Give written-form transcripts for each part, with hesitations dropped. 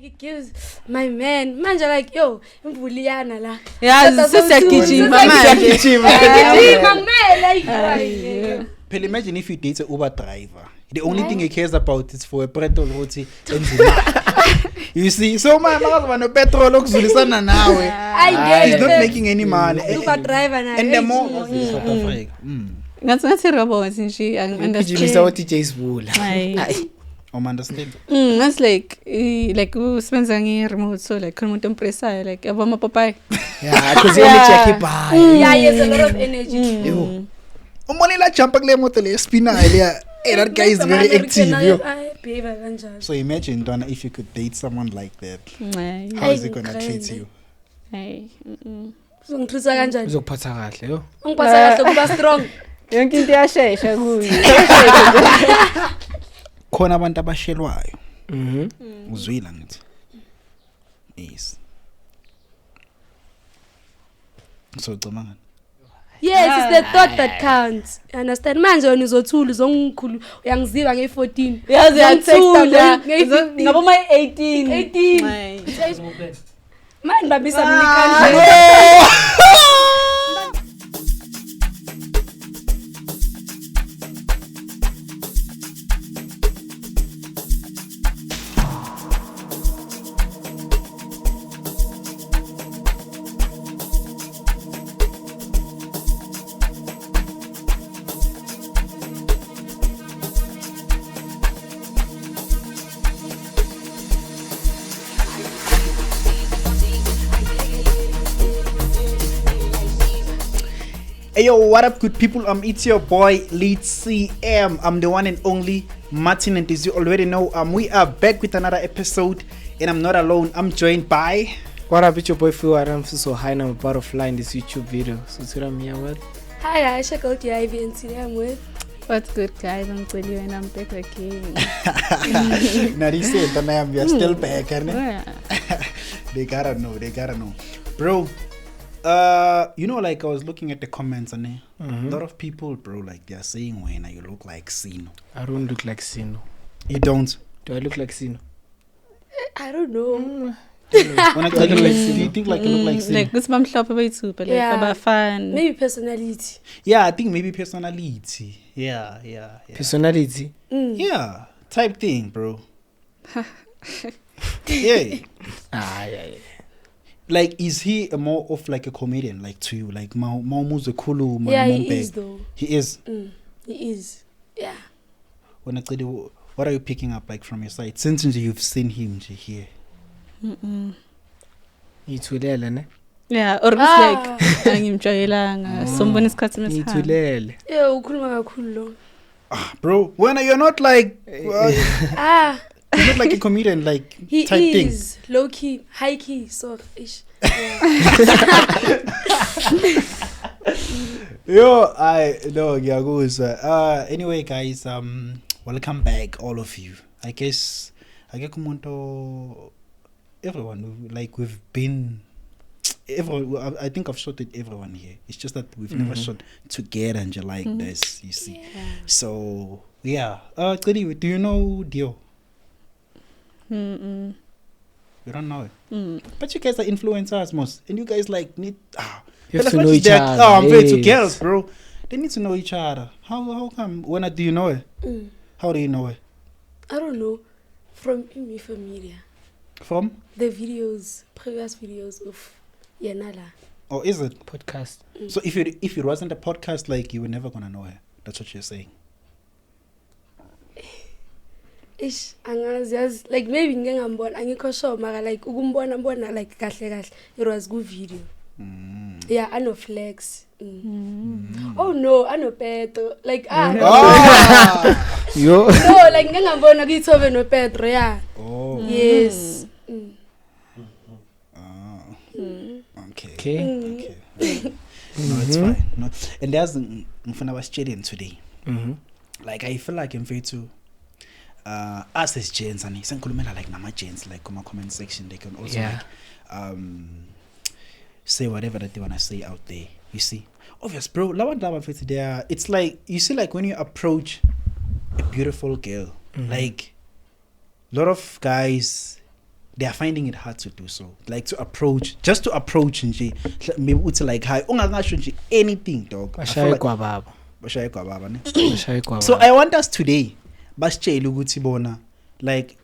it gives my man manje like yo imvuliyana la Yeah, sisiyagijima manje. Phela imagine if you date an Uber driver. The only thing he cares about is for a petrol roti enzima. You see, so my mother no petrol okuzulisana nawe. He's not making any money. Uber driver na. And the more South Africa. Ngathi robots nje Ujimisa what DJ Sibula. Understand? That's like uspenza nge-remote so like khona umuntu ompressayo like yabo amapapayi. Yeah, because you only check it by. Yeah, he has a lot of energy. Umonela jump kule moto le spinner le. That guy is very active. Yo. So imagine Donna if you could date someone like that. How is it gonna treat you? Uzongithusa kanjani? Uzokuphatha kahle yo. Ungiphatha kahle kuba strong. Yonke into iyashesha kuyi. Khona abantu abashelwayo. Uzwila ngithi. Yes. So Domanga. Yes, it's the thought that counts. You understand? Manje wena uzothula uzongikhulu uyangiziba nge14. Yazi yathula nge15. ngabo my 18. 18. Man babisa mnikanje. Hey yo, what up good people? It's your boy Lead CM. I'm the one and only Martin, and as you already know, we are back with another episode, and I'm not alone. I'm joined by. What up, it's your boy Phil. I'm so high and I'm a butterfly in this YouTube video. So that's what I'm here with. Hi guys, check out the Ivy and today I'm with. What's good guys? I'm Kweli and I'm back again. Now they say that we are still back, and Yeah. they gotta know, bro. You know, like I was looking at the comments and a lot of people, bro, like they are saying, "When you look like Sino." I don't look like Sino. You don't. Do I look like Sino? I don't know. When I tell you, like, do you think like you look like Sino? Like this bamhlophe bethu but like Yeah. abafana. Maybe personality. Yeah, I think maybe personality. Yeah. Personality? Yeah, type thing, bro. Yeah. Yeah. Like, is he a more of like a comedian, like to you? Like, Maumuze Kulu, Yeah, he is though. He is. He is. Yeah. When I tell you, what are you picking up like from your side? Since you've seen him here. Ngithulele ne? Yeah, or like angimjayelanga sombona isikhathi mesihamba. Ngithulele. Yeah, ukhuluma kakhulu lo. Bro, when you're not like you're not like a comedian, like He type is low key, high key, sort of ish. Yo, I know, anyway, guys, welcome back, all of you. I guess everyone, like we've been. I think I've shot at everyone here. It's just that we've never shot together and like this, you see. Yeah. So yeah. Do you know Dio? You don't know it. But you guys are influencers most, and you guys like need. You have to know each other. I'm very to girls, bro. They need to know each other. How come? When do you know it? How do you know it? I don't know. From media. From? The previous videos of Yanala. Or is it Podcast. So if it wasn't a podcast, like you were never gonna know her. That's what you're saying. Ish, angazi like maybe ngengambona angikho sure mara like ukumbona like kahle it was good video. Yeah, I know Flex. Oh no, I know Petro. Like Yo. no, like ngengambona kuyithobe no Petro, yeah. Oh. Yes. Okay. No, it's fine. No, and there's ngifuna basitshele today. Like I feel like I'm very to us as gents and sengikhulumela like nama gents like kuma comment section they can also like say whatever that they want to say out there, you see. Obvious, bro, it's like you see, like when you approach a beautiful girl, like a lot of guys they are finding it hard to do so. Like to approach nje. Maybe it's like hi, ungangasho nje anything, dog. Bashaye kwababa. So I want us today, basitshela ukuthi bona like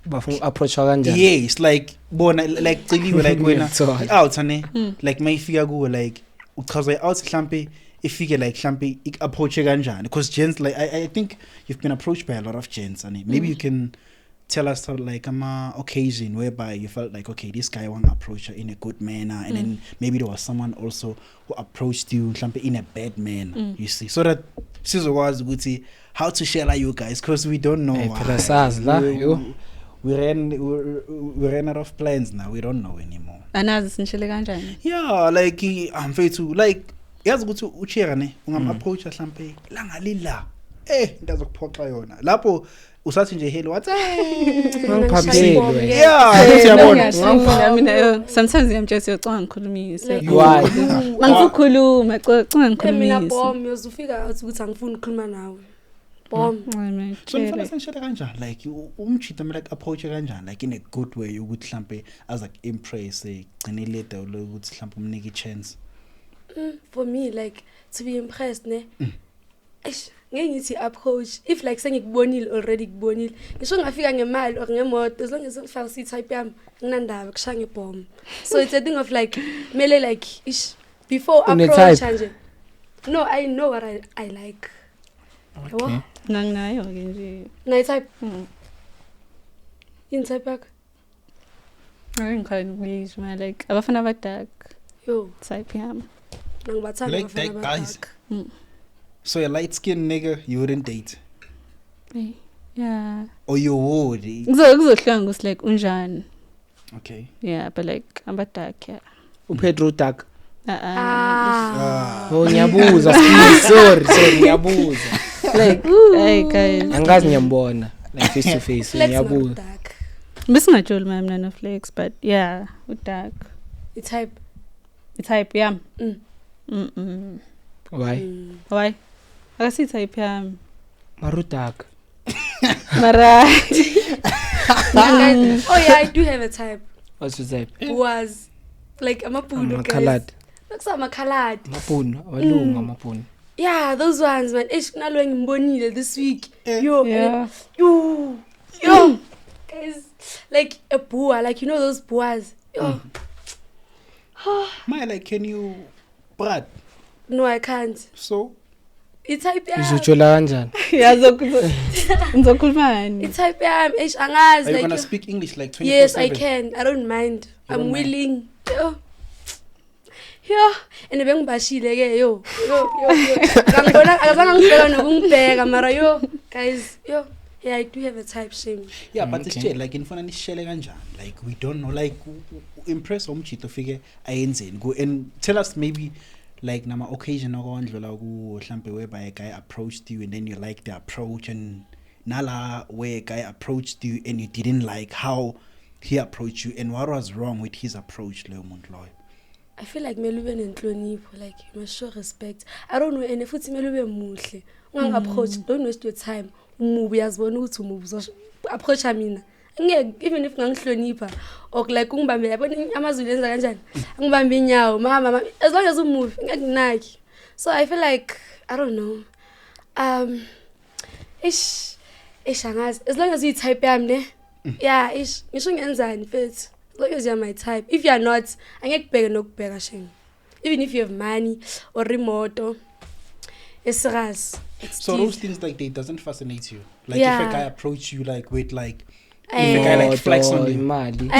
bafuna approach kanjani. Yes, like bona like celiwe like wena out ane like mayifika kuwe like uchaza out mhlambe ifike like mhlambe approach kanjani, because gents like I think you've been approached by a lot of gents ane. Maybe you can tell us like occasion whereby you felt like, okay, this guy won't approach her in a good manner, and then maybe there was someone also who approached you in a bad manner, you see, so that sizokwazi ukuthi how to share like you guys, because we don't know we ran out of plans now, we don't know anymore. Anazi sinishele kanjani? Yeah, like I'm mfethu like yazi ukuthi uchera ne ungam-approach mhlambe langa lila ndazokuphoxa yona lapho usathi nje hello wathi ngiphaphele yeah mina sometimes ngiyamtshela uyacanga ngikhulumise why mangizokhuluma canga mina ngikhulumise bomb yozufika ukuthi angifuni ukukhuluma nawe bomb so ngifuna senishele kanjani like umchitha like approach kanjani like in a good way ukuthi mhlambe aza impress igcine leda ukuthi mhlambe umnike chance. For me, like to be impressed ne ngithi approach if like sengikubonile already kubonile ngisho ngafika ngemali or ngemoto, as long as ufaka si type yami nginandaba kushaya ngebomb. So it's a thing of like mele like before approach nje. No, I know what I like. Okay. Nanginayo ke nje Na type in type yakho ngikhayibiza my like abafana abadark yo type yami nangibathanda Like that abafana guys. abadala. So a light skinned nigga you wouldn't date, yeah or you would? kuzohlanga us like unjani, Okay. yeah, but like abadark, yeah. uPedro dark. Ah. Oh ngiyabuza sorry ngiyabuza Like hey guys angazi ngiyambona like face to face Flex ngiyabuza. not dark. bisingajoli mina no flex, but yeah udark It's type. type yami Why? why akasi type yami Maru dark. mara Oh yeah, I do have a type. What's your type? Was like amapuno guys. Colored. Looks like colored. Mapuno walunga mapuno. Yeah, those ones man. Kunalo ngimbonile this week. Yo, yeah yo. Guys, like a boa, like you know those boas. Yo. My like, can you, Brad? No, I can't. So It's type yam. Izojola kanjani? ngizokhulumani It's type yam. Angazi are you like. gonna speak English like 24/7? Yes, I can. I don't mind. don't I'm mind. willing. Yo. And bengibashile ke yo. Ngibona akazange ngibheka nokungibheka mara yo guys, yo. Yeah, I do have a type shame. Yeah, but Okay. it's still like infana nishele kanjani, like we don't know, like impress umchito fike ayenzeni go and tell us maybe like nama occasion okondlola ku mhlambe whereby a guy approached you and then you liked the approach, and nala where a guy approached you and you didn't like how he approached you, and what was wrong with his approach leyo muntu loyo. I feel like melube nenhlonipho, like you must show respect. I don't know, and futhi melube muhle. Approach, don't waste your time. Umubi yazibona ukuthi umubi uzosho approach mina. Ngeke even if ngangihlonipha or like ungibambe yabona amazulu enza kanjani. Ngibambe inyawo mama as long as umubi ngeke nginaki. So I feel like I don't know. Angazi as long as you type yami ne. Yeah, ngisho ngenzani mfethu. As long as you're my type. If you're not, angeke kubheke nokubheka shame. Even if you have money or remote, it's serious. So those things like they doesn't fascinate you. Like Yeah. if a guy approach you like with like if a guy like flex on you. imali.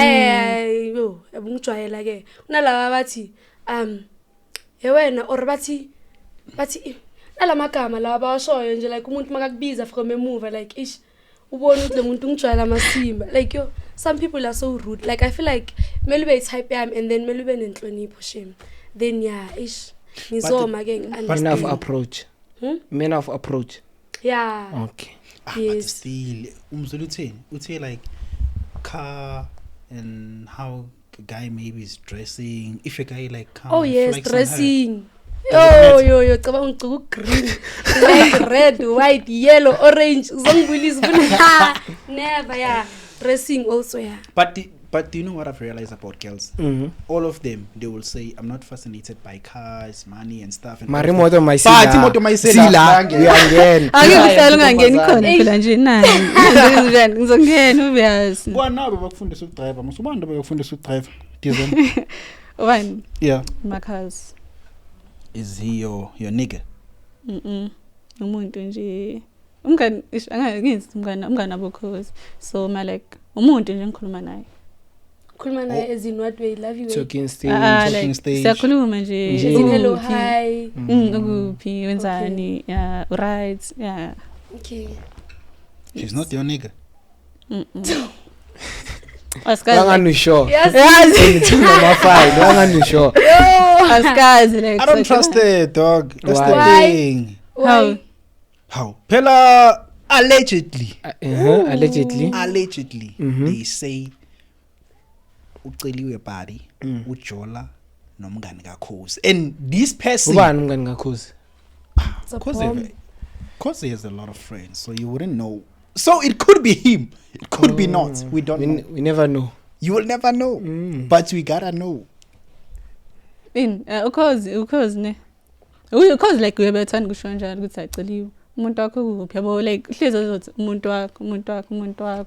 Yo, abungijwayela ke. Unalaba bathi wena or bathi nalamagama laba bawashoyo nje like umuntu makakubiza from emuva like ubona ukuthi lemuntu ungijwayela amasimba like yo some people are so rude, like I feel like melube type yami and then melube nenhlonipho shame, then yeah ngizoma ke Men of approach. Men of approach. yeah Okay. But yes still umzulu uthini like car and how a guy maybe is dressing, if a guy like come oh yes flex on her. dressing Does it yo cabanga ucuku green like red white yellow orange uzongibulisa never yeah dressing also yeah But But do you know what I've realized about girls? All of them, they will say, I'm not fascinated by cars, money and stuff. And Marimoto But myself. imoto mayisela. Uyangena. Angikuhlala ungangeni khona phela nje nayi. Njani ngizongena uyazi. Kwanabe bakufundisa ukudrive, musubani bakufundisa ukudrive. Dizon. One. Yeah. Makhaz. Is he your nigga? Umuntu nje umngani angakenzi umngani abokhozi. So my like umuntu nje ngikhuluma naye. Khuluma naye as in what way? Love you. Talking stage. Talking stage. Siyakhuluma nje. Hello, hi. Ukuphi wenzani? Yeah, right. Yeah. Okay. She's not your nigga. Wangani sure. Yes. Wangani sure. Asikazi like I don't trust it, dog. That's the Why? thing. Why? How? Phela allegedly. Allegedly. They say uceliwe body ujola nomngani kaKhosi. And this person Ubani umngani kaKhosi? Because he has a lot of friends, so you wouldn't know. So it could be him. It could be not. We don't know. We never know. You will never know. But we gotta know. Ukhozi ne. Ukhozi like uyabethanda kusho njalo ukuthi aceliwe. Umuntu wakho kuphi yabo like hlezi ezothi umuntu wakho.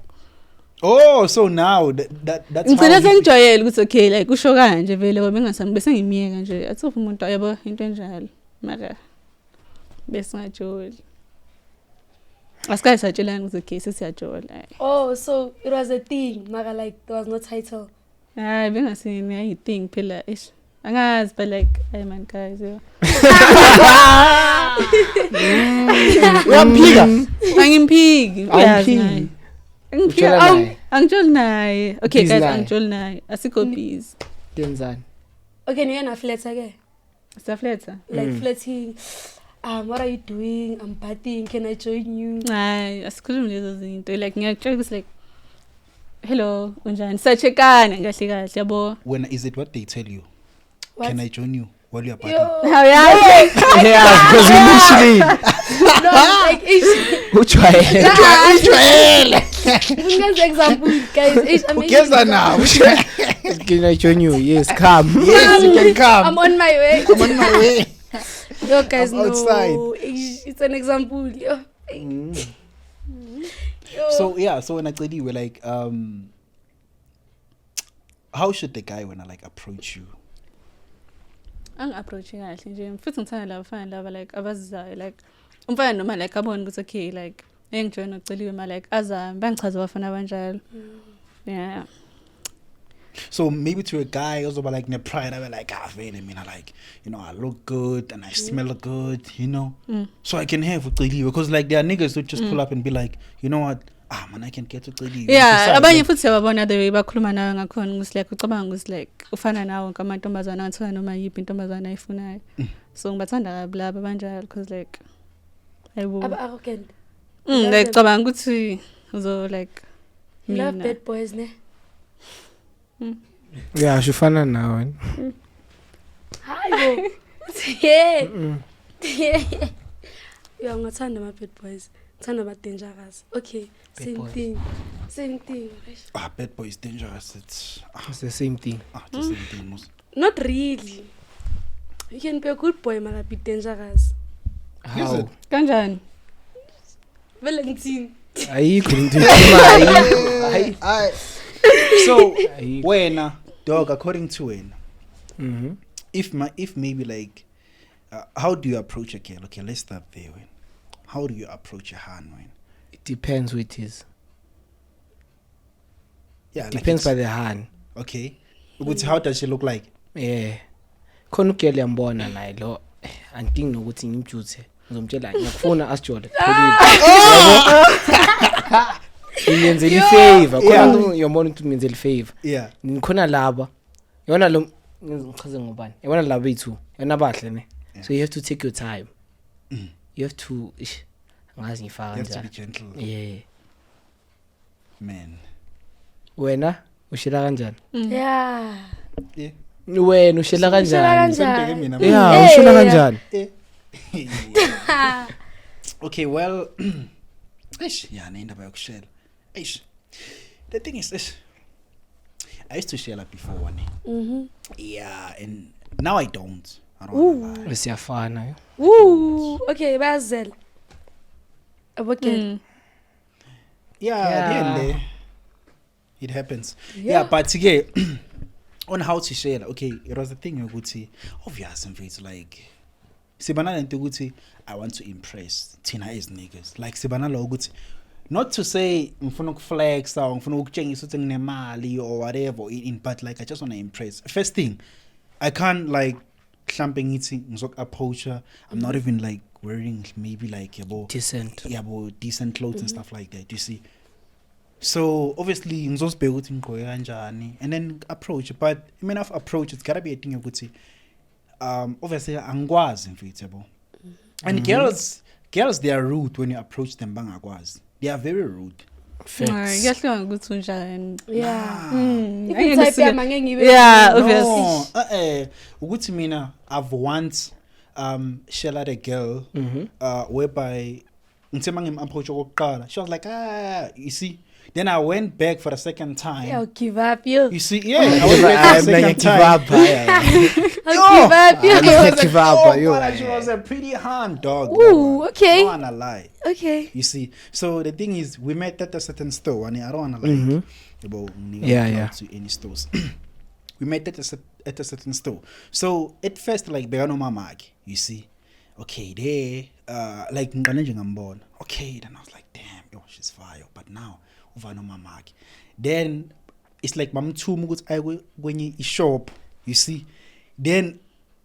Oh, so now that's ngicela sengijwayele ukuthi okay like usho kanje vele ngoba engasami bese ngimiyeka nje athi umuntu yabo into enjalo mara bese ngajoli asikayi satshelana ukuthi okay sesiyajola. Oh, so it was a thing, Maga, like there was no title. Hayi bengasini ayi thing phela ish angazi but like hey man guys uyamphika. Angimphiki uyazi angijoli naye. Okay Busy guys naye. angijoli naye asikho busy. Kenzani? Okay, you're not flirt again. Siyafletha. Like flirting. What are you doing? I'm partying. Can I join you? Hayi asikhulumi lezo zinto like ngiyakutshela ukuthi like hello unjani sachekana kahle kahle yabo. When is it what they tell you? What? Can I join you while you're partying? Hayi Yeah, because we literally No, like Ujwayele. Let's example, guys. Ugeza now. can I join you? Yes, come. Yes, you can come. I'm on my way. I'm on my way. Yo, guys, I'm no. outside. It's an example. Yo. Yo. So yeah, so when I tell you, we're like, how should the guy when I like approach you? approach kahle nje futhi ngithanda laba fana laba like abazizayo like umfana noma like abone ukuthi okay like engijoin uceliwe ma like azami bangichaza abafana abanjalo. Yeah. So maybe to a guy also but like in pride, I be like, vele, I mean, I like, you know, I look good and I smell good, you know. So I can have uceliwe because like there are niggas who just pull up and be like, you know what? Man, I can get uceliwe. Yeah, abanye futhi siyababona the way bakhuluma nayo ngakhona ukuthi like ucabanga ukuthi like ufana nawo ngamantombazana athola noma yiphi intombazana ayifunayo. So ngibathanda kabi laba abanjalo because like ayibo. Arrogant. Like cabanga ukuthi uzo like You love bad boys, ne? Yeah, shufana now. Hi, yeah. Yo, ngathanda ama bad boys. Ngathanda ama dangerous. Okay, same thing. Bad boy is dangerous. It's the same thing. the same thing. Not really. You can be a good boy, but be dangerous. How? Kanjani? Vele ngithini? Ayikho into. So when dog according to when if maybe like how do you approach a girl? Okay, let's start there. When how do you approach a hand? When It depends who it is. yeah, Depends by like the hand. okay. But how does she look like? Yeah. Khona ugel yambona naye lo anting nokuthi ngimjuthe. Ngizomtshela ngiyakufuna asijole. Ngiyenzela ifavor. Khona uyambona ukuthi ngiyenzela ifavor. Yeah. Nikhona laba. Yona lo ngichaze ngobani. Yona laba bethu. Yona bahle ne. So you have to take your time. You have to ngazi ngifaka You have to be kanjani. gentle. Yeah. Man. Wena ushila kanjani? Yeah. Yeah. Wena ushila kanjani? Sendeke mina. Yeah, ushila kanjani? Okay, well, yeah, nendaba yokushela. The thing is this. I used to share like before one. Mhm. Yeah, and now I don't wanna lie. Siyafana. Ooh, okay, bayazela. Abokela. Yeah, Yeah. at the end there, it happens. Yeah, Yeah. but again, on how to share, okay, it was the thing you could see. Obvious and it's like Sibana and Tuguti, I want to impress Tina is niggas. Like Sibana Loguti. Not to say mfuna flex or mfuna ukutshengisa something nemali or whatever but like I just want to impress. First thing, I can't like clamping it approach her. I'm not even like wearing maybe like Decent. decent clothes and stuff like that, you see. So obviously ngizosibheka ukuthi ngigqoke kanjani and then approach, but I mean of approach it's gotta be a thing ukuthi obviously angikwazi mfethu yabo. And girls they are rude when you approach them bangakwazi. They are very rude. Ngiyahluka ukuthi unjani. Yeah. Angeke Type ngisuke- yami angeke ngibe. Yeah, No, obviously. ukuthi mina I've once shell at a girl whereby ngithe mangim-approach okokuqala, she was like you see. Then I went back for the second time. Yeah, I'll give up you. You see, yeah, I went back for the second time. I'll give up you. I was give like, up, oh, you. man, she was a pretty hand dog. Ooh, okay. I don't wanna lie. Okay. You see, so the thing is, we met at a certain store, and I don't wanna like about Yeah. to any stores. We met at a certain store. So at first, like Begano Mamag, you see, okay, there, like Nganjangambon. Okay, then I was like, damn, yo, she's fire. But now, Uvano Mamag. Then it's like Mam two mugs I when you shop, you see. Then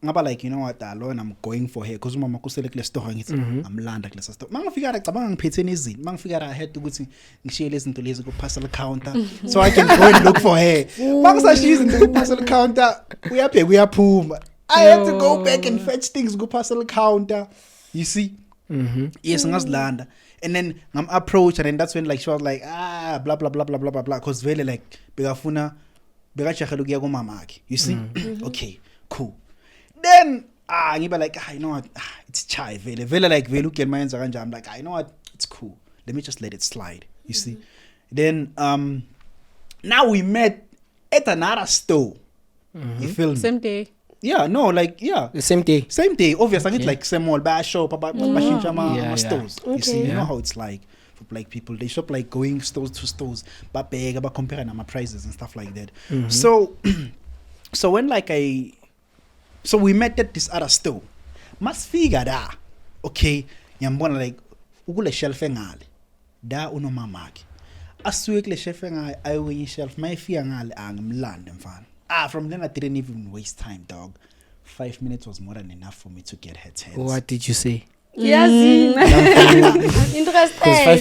ngaba like, you know what, alone I'm going for her because mama kuselekle store ngithi I'm landa kule store. Mangifika cabanga ngiphethe nezini. Mangifika I had ukuthi ngishiye lezi zinto lezi ku parcel counter so I can go and look for her. Mangisashiya izinto ku parcel counter uyabheka uyaphuma. I had to go back and fetch things ku parcel counter. You see? Yes, ngazilanda. And then I'm approach and then that's when like she was like blah blah blah blah blah blah blah because really like bekafuna bekajahela ukuya ku mama akhe. You see? Okay, cool. Then ngiba like you know what, it's chai vele like vele ukuyena mayenza kanje. I'm like you know what, it's cool, let me just let it slide, you see. Then now we met at another store. You feel me? Same day. Yeah, no, like yeah, The same day. same day. Obviously, I get like same mall, buy a shop, about Yeah. stores. You Okay. see, you know Yeah. how it's like for like people. They shop like going stores to stores, but beg about comparing my prices and stuff like that. So, so when like so we met at this other store. Must figure that, okay? Yambona like ugule shelf ngale, da uno mamaki. Aswekle shelf ngale, I win shelf. My fear ngale angimlande mfana. From then I didn't even waste time, dog. 5 minutes was more than enough for me to get her tens. What did you say? Yes. I'm interested. Because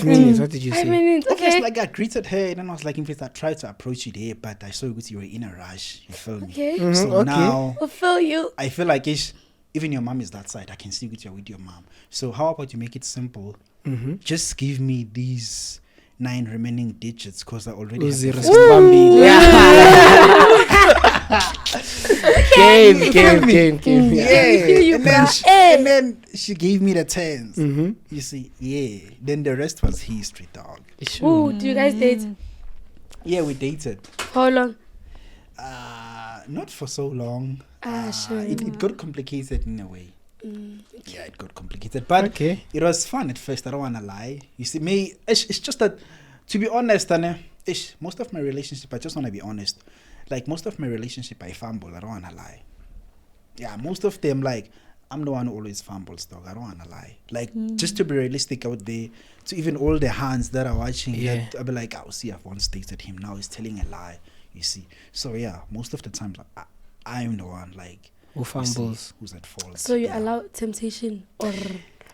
5 minutes. What did you 5 say? minutes. Obviously, Okay. like I greeted her, and then I was like, in fact, I tried to approach you there, but I saw you were in a rush. You feel me? Okay. So okay. now I'll feel you. I feel like even your mom is that side. I can see with your mom. So how about you make it simple? Just give me these 9 remaining digits because I already have Zero the six first- bambili. Game. feel you, and, then bruh. and then she gave me the 10s. You see, yeah. Then the rest was history, dog. Ooh, do you guys date? Yeah, we dated. How long? Not for so long. Sure. It got complicated in a way. Yeah, it got complicated, but Okay. it was fun at first. I don't wanna lie. You see, it's just that, to be honest, most of my relationship, I just wanna be honest. Like most of my relationship, I fumble. I don't wanna lie. Yeah, most of them, like I'm the one who always fumbles, dog. I don't wanna lie. Like just to be realistic out there, to even all the hands that are watching, Yeah. that I'll be like, oh, see, I've once dated him. Now he's telling a lie. You see. So yeah, most of the time, like, I'm the one like Who you see, fumbles? who's at fault. So you Yeah. allow temptation or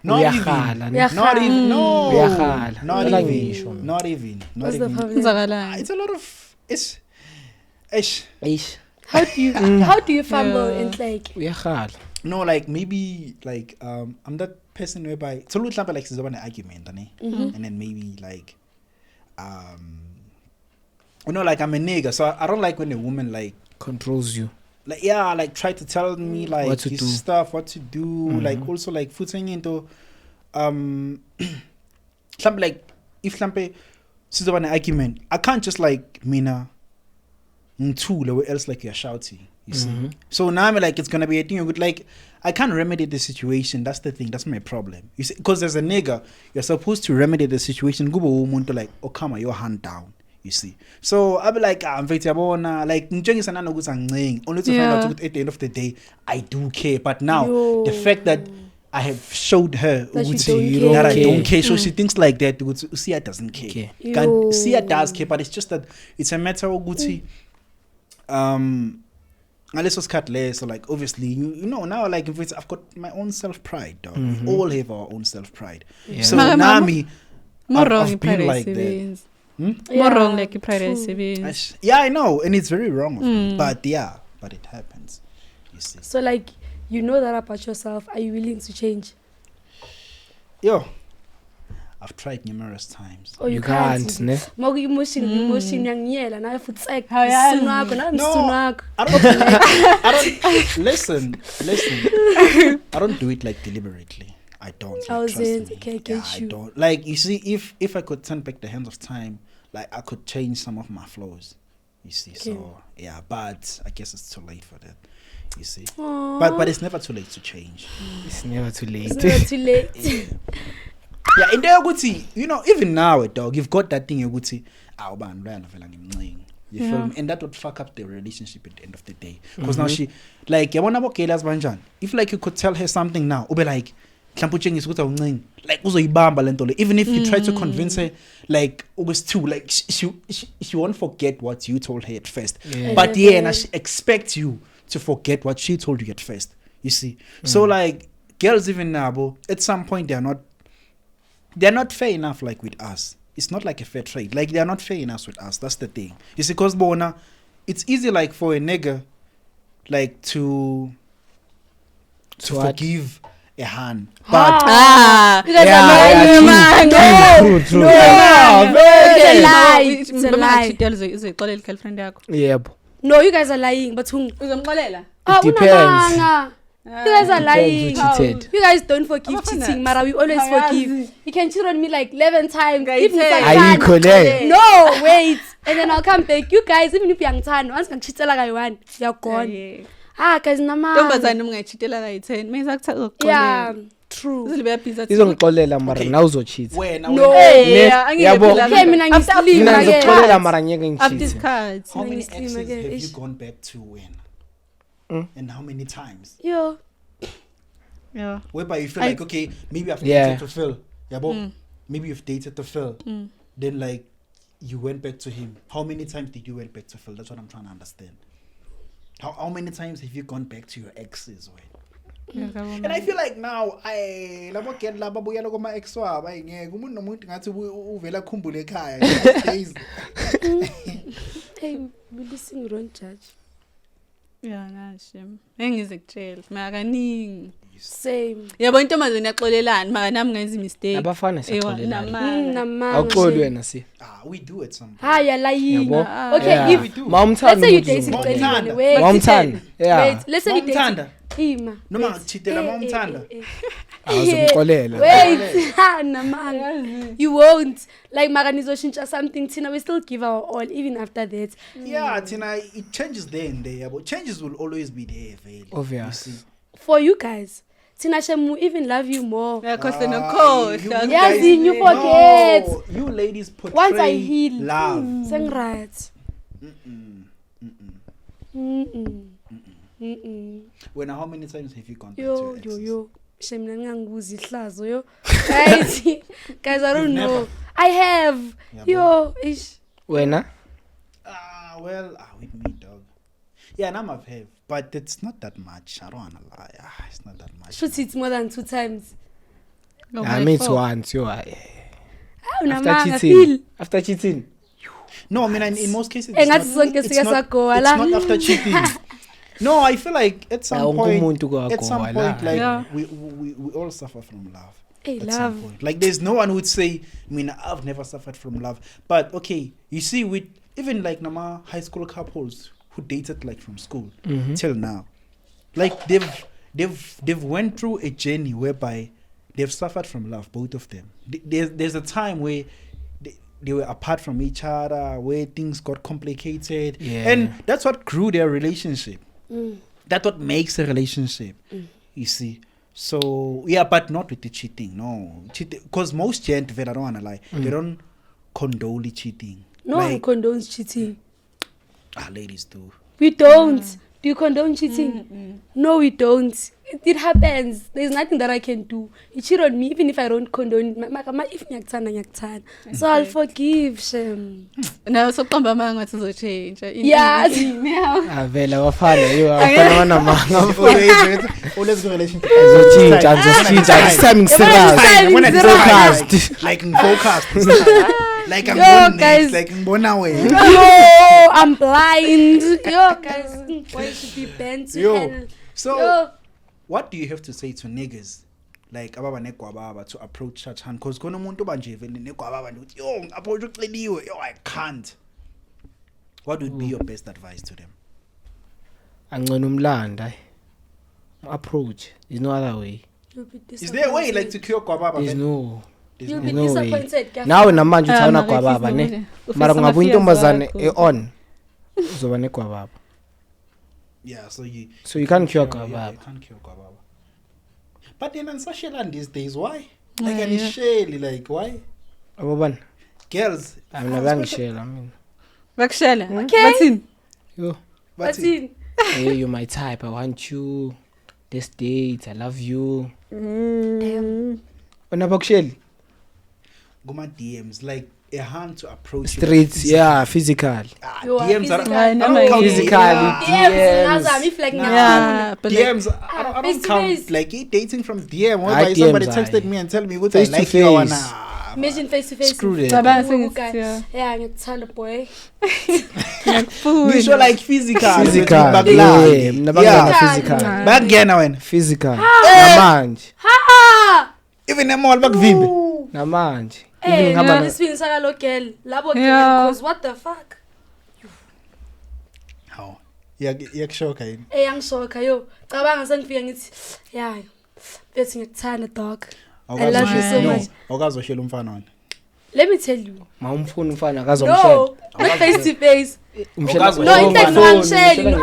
Not Uyakhala, even. ne? Uyakhala. Not even. No. Uyakhala. Not Wala even. ngisho. Not even. Not what's the even. problem? Kwenzakalani? It's a lot of. It's. Eish. How do you fumble and like Uyakhala. No, like maybe like I'm that person whereby so like there's an argument, and then maybe like like I'm a nigga, so I don't like when a woman like Controls you. like try to tell me like What to his do. stuff, what to do, like also like footing into like if an argument, I can't just like mina where else like you're shouting. You see. So now I'm like, it's gonna be a thing. You could like, I can't remedy the situation. That's the thing. That's my problem. You see, because as a nigga, you're supposed to remedy the situation. Go woman to like, oh come on, your hand down. You see. So I'll be like, I'm very like only to find out at the end of the day, I do care. But now the fact that I have showed her that I don't care. So she thinks like that. Sia doesn't care. Sia does care, but it's just that it's a matter of Gucci. Unless was cut less, so like obviously you know now like if it's, I've got my own self pride, dog. We all have our own self pride. So now me, I've been like that. More wrong like pride savings. Yeah, I know, and it's very wrong of me, but it happens. You see. So like you know that about yourself. Are you willing to change? Yo, I've tried numerous times. Oh, you can't, ne? Emotion yangiyela na futhi like I don't listen. I don't do it like deliberately. I don't. Like, trust me. Okay, get you. I don't. Like you see, if I could turn back the hands of time, like I could change some of my flows. You see, so yeah, but I guess it's too late for that. You see, but it's never too late to change. It's never too late. It's never too late. Yeah, in there, Gucci, you know, even now, dog, you've got that thing, Gucci. You feel me? And that would fuck up the relationship at the end of the day. Because now she, like, if like you could tell her something now, be like, like, even if you try to convince her, like, she won't forget what you told her at first. Yeah. But yeah, now she expects you to forget what she told you at first. You see? So, like, girls even now, bro, at some point, they're not fair enough, like, with us. It's not like a fair trade. Like, they're not fair enough with us. That's the thing. You see, because, Bona, it's easy, like, for a nigga, like, to forgive a hand. But you guys are lying, man. True. It's a lie. Yeah. No, you guys are lying. But who? It depends. You guys are lying. You guys don't forgive cheating, Mara. We always forgive. You can cheat on me like 11 times. Even if Are I you correct? No, wait. And then I'll come back. You guys, even if you're young, once you cheat like I want, you're gone. Guys, nama. Yeah, true. Izongixolela mara na uzocheat. No. Yabo. Okay, mina ngisleep Mina again. ngixolela mara ngeke Up this ngicheat. card. how many Sleep exes again. have you gone back to when? And how many times? Yo. Yeah. Whereby you feel like, okay, maybe I've Yeah. dated to Phil. Yeah, but maybe you've dated to Phil. Then, like, you went back to him. How many times did you went back to Phil? That's what I'm trying to understand. How many times have you gone back to your exes? And I feel like now, labo get laba buya loko ma ex wabo ayingeke umuntu nomuntu ngathi uvela khumbule ekhaya days. Hey, we listen, don't judge. Yeah, nashim. Engizekutshela. Makaningi. Same. Yabo intombazane yaxolelana, maka nami ngenza mistake. Abafana siyaxolelana. Namanga. Awuxoli wena si. We do it sometimes. You're lying. Yabo. Okay, Yeah. if We do. let's say you date Mom Celi, Mthanda. wait. Wamthanda. Yeah. Wait, let's say you date Mthanda. him. Noma ngithithela Mthanda. Awuzomxolela. Wait, namanga. You won't. Like maka nizoshintsha something Tina, we still give our all even after that. Yeah, Tina, it changes there and there, but changes will always be there, Vale. Obvious. You see. For you guys, Tina Shemu even love you more. Yeah, cause no coach. you Yes, guys- you forget. No, you ladies portray Once I heal, love. Saying right. When how many times have you gone back to your exes? Yo. Shemna nganguzi ihlazo yo. Guys, I don't know. I have. Yeah, Yo, ish. Wena? With me, dog. Yeah, now I've have, but it's not that much. I don't wanna lie. It's not that much. Shoot it more than 2 times. I mean it's once. You are. Namanga After feel. cheating. After cheating. No, I mean in most cases Engathi it's sonke not, sike sagowa it's la. not after cheating. No, I feel like at some point, like Yeah. we all suffer from love. Hey, At some love. point. Like there's no one who would say, I mean, I've never suffered from love. But okay, you see, with even like Nama high school couples who dated like from school till now, like they've went through a journey whereby they've suffered from love, both of them. There's a time where they were apart from each other, where things got complicated, Yeah. and that's what grew their relationship. That's what makes a relationship. You see. So yeah, but not with the cheating. No, cheating, because most gent, I don't wanna lie, they don't condone the cheating. No one condones cheating. Ladies do. We don't. Do you condone cheating? No, we don't. It happens. There's nothing that I can do. You cheat on me, even if I don't condone it. So I'll forgive Shem. Now so qamba manga to change. Yes. Vele wafana yo afana wana manga. Always the relationship. Zochinja this time serious. When it's Focused. like in focus. Like I'm Yo, born guys. next, like in Bonawe. Yo, I'm blind. Yo, guys, why should be bent to Yo. hell? So Yo. what do you have to say to niggas like ababa negwababa to approach such hand? Because kono umuntu banje vele negwababa ngithi yo approach uqeliwe, yo I can't. What would be your best advice to them? Angcono umlanda. Approach. There's no other way. You'll be Is there a way like to cure gwababa? There's no. You'll be no way. disappointed. Gaff. Nawe namanje uthawuna mara gwababa ifisi ne. ufisa Mara kungabuya ama-fears intombazane wakho. on. Uzoba negwababa. Yeah, so you can't cure yeah, gwababa. you can't cure gwababa. But then on social land these days, why? Like Yeah, any yeah. Shelly, like why? Abobani. Girls. Mina bangishela mina. Bakushela. Okay. Bathini? Yo. What's in? Hey, you're my type. I want you. This date. I love you. Damn. Unabakusheli? Guma DMs, like a hand to approach you. Streets, yeah, physical. You are DMs are physical. I don't Nama count physically, DMs. DMs. If like Yeah, but like, DMs, I don't face to count face. like dating from DM. I Whereby somebody DMs, texted aye. me and tell me what Face I to like you. face. Nah, Imagine face to face. Screw that. Baba, I Ooh, think guy. it's Yeah, ngikuthanda boy. like food. You show like physical. Physical. Back Yeah, line. mina bangena Yeah. physical. Yeah. Back again when. Physical. Namanje. Ha! Even a mall back vimbe. Ooh. Namanje. Hey, Even ngihamba this feeling sakalo girl. Labo girl. Yeah. Cause what the fuck? How? Yakushoka yini? Hey, angishoka yo. Cabanga sengifika ngithi, yeah. Bethi ngikuthanda dog. I love you so No. much. Awukazoshela umfana wena. Let me tell you. Mawumfuna umfana akazomshela. No, not face to face. Umshela. No, No, in fact, no,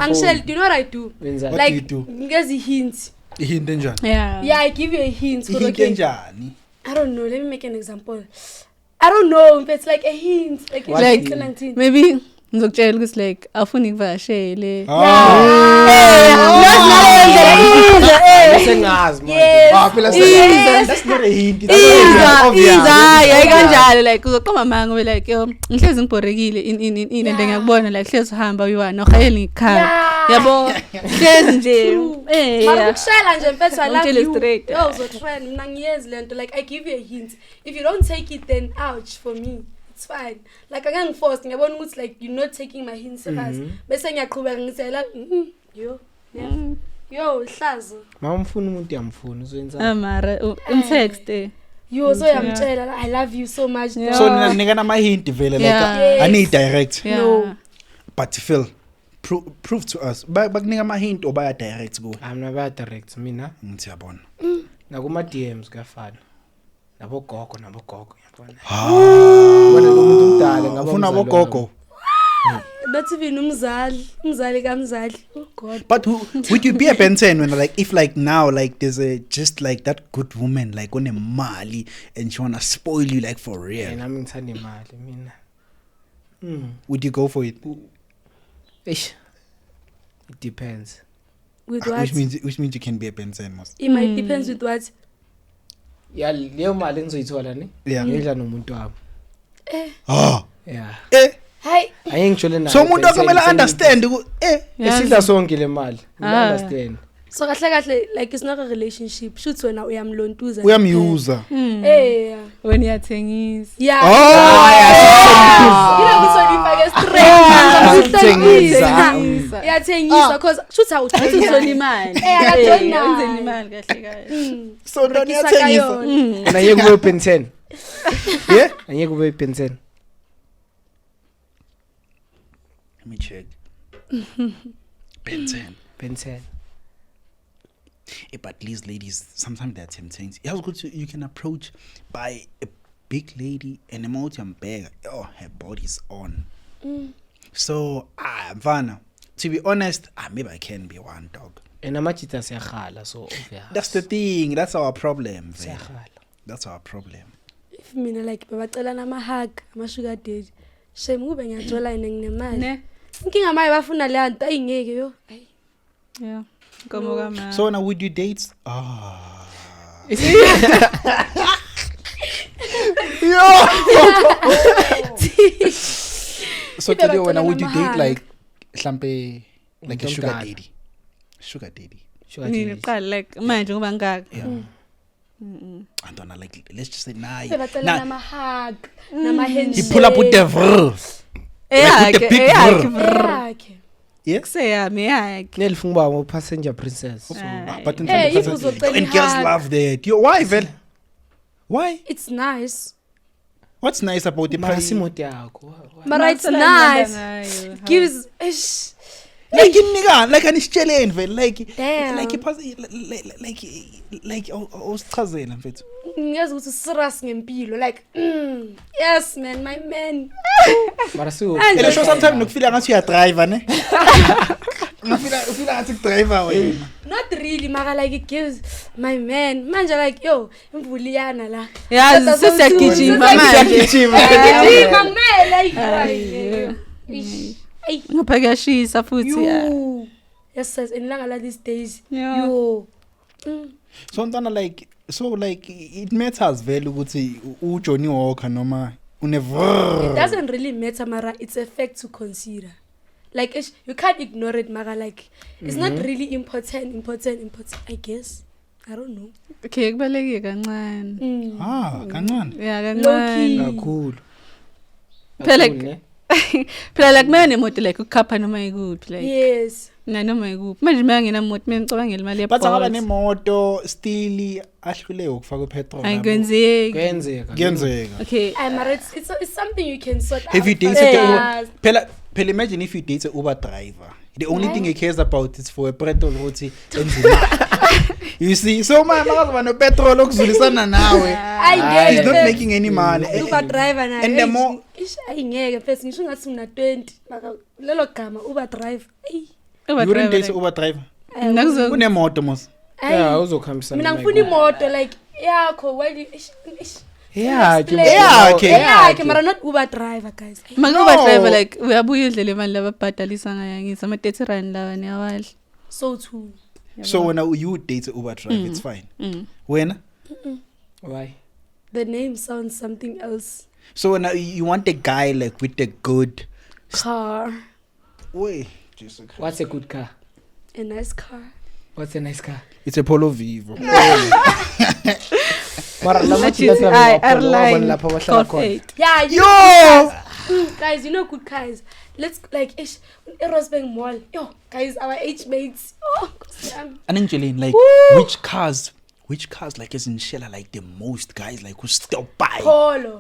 angisheli. Do you know what I do? Wenzani? What do you Like, do? ngezi hints. Ihinte njani? Yeah. Yeah, I give you a hint. but Ihinte okay. njani? I don't know. Let me make an example. I don't know, but it's like a hint. Like, What Like, it's hint? 19. maybe ngizokutshela ukuthi like awufuni ngivashele. Sengazi manje. Yes. Ah, phela Yes. that's not a hint. Iza yayi kanjalo like uzoqoma manga ube like yo ngihlezi ngibhorekile in and ngiyakubona like hlezi uhamba uyiwani ohayeli ngikhaya. Yeah. Yabo hlezi nje Mara yeah. ukushela nje mfethu I love Ungitshele you. straight. Yo, uzotrend mina ngiyenzi lento like I give you a hint. If you don't take it then ouch for me. It's fine. Like angeke ngiforce ngiyabona ukuthi like you're not taking my hints serious. Bese ngiyaqhubeka ngisela yo. Yeah. Yo, hlazo. Mawumfuna umuntu yamfuna uzoyenza. Mara umtext Yo, so yamtshela I love you so much. Yeah. So nina nikana my hint vele like Yeah. I need direct. yeah. No. But Phil, prove to us. Bakunika ama hint or baya direct go. Amna baya direct mina. Ngithi yabona. Nakuma DMs kuyafana. Nabo gogo yabona. Bona lo muntu omdala ngaba ufuna umzali bogogo. Not even umzali kamzali. Oh God. But would you be a Ben 10 when like if like now like there's a just like that good woman like on a Mali and she wanna spoil you like for real? Nami ngithanda imali mina. Would you go for it? Eish. It depends. With what? Which means you can be a Ben 10 most. It might depends with what. Ya leyo mali engizoyithola ne? Yeah. Ngidla nomuntu wami. Oh. Yeah. Hey. Ayengijole naye. So umuntu akumele understand Esidla sonke le mali. Ah. Understand. So kahle like it's not a relationship. Shoot wena uyamlontuza. uyamyuza. Eh. when yathengisa. Yeah. Oh. You know which one if I get Thengisa. Yeah, thengisa cause shoot out. Uzona imali. akajona. Uzona imali kahle kahle. So don't you think Na yeke kube pen 10. Yeah? Angeke kube pen 10. Let me check. Ben 10. Pen 10. But these ladies, sometimes they're tempting. It was good to you can approach by big lady and emoji mbheka, oh, her body's on. So mfana, to be honest, maybe I can be one dog. And amachita siyakhala so obvious. That's the thing, that's our problem. Siyakhala. That's our problem. If mina like babacela nama-hug ama-sugar daddy shame kube ngiyajola yena nginemali Ne? inkinga maye bafuna leya nto ayingeke yo ayi Yeah. Komo kama. So now would you date? So tell you when would you date like hlampe like a sugar daddy? Sugar daddy. Nini qala like manje ngoba ngaka. Yeah. I don't know, like let's just say babacela nah. nama-hug nama-handshake He pull up with the vrr. Like with the big yakhe Yeah. Kuseyami yakhe. Nelifuna uba ngo passenger princess. But in Hey, terms if of uzocela and girls i-hug. love that. Yo, why, Vel? Why? it's nice What's nice about the Mara price? simoti yakho. but it's nice gives ish Like in nigga, like an ischelen, Vel, like Damn. like usichazela mfethu. ngiyazi ukuthi serious ngempilo like yes man my man Mara siwo. Ela show sometimes nokufila ngathi uya driver ne. Ufila ngathi driver wena. not really maka like it gives my man manje like yo imvuliyana la Yazi sesiyagijima manje. gijima kumele ay Ngapha kuyashisa futhi. you yes inilanga la these days Yeah. yo So ntana like it matters vele ukuthi uJohnny Walker noma it unever. doesn't really matter mara it's a fact to consider like you can't ignore it mara like it's not really important I guess I don't know Okay, kubaleke kancane. Kancane. Yeah, Low-key. kancane. Kakhulu. Phela like phela like manje nemoto like ukukhapha noma ikuphi like. yes Nanoma ikuphi. Manje uma ngina moto mina ngicabangela imali ye But angaba Bolt. nemoto still ahlule ukufaka upetrol. Ayikwenzeki. Kuyenzeka. Kuyenzeka. Okay. mara it's something you can sort out If you date fast. phela imagine if you date a Uber driver. The only thing he cares about is for a petrol route enzima. You see, so makazoba no petrol okuzulisana nawe. He's not making any money. Uber driver na And the more ayingeke first ngisho ngathi una 20 maka lelo gama Uber driver you wouldn't date a Uber driver. Nakuzo Unemoto mos. Yeah, uzokhambisana. mina ngifuna imoto like yakho while Yeah, yakhe mara not Uber driver guys Makuba driver like uyabuya indlela imali lababhadalisa ngayo ngisa ama 30 rand lawa niyawadla. so too So when you would date a Uber driver, it's fine. When? Why? the name sounds something else So when you want a guy like with a good car Wait, Jesus Christ. What's a good car? a nice car What's a nice car? It's a Polo Vivo. Mara That is airline Golf 8. yeah Yo! guys you know good cars let's like Rosbank Mall yo guys our age mates oh And Angeline, like which cars like as in Shella like the most guys like who still buy? Polo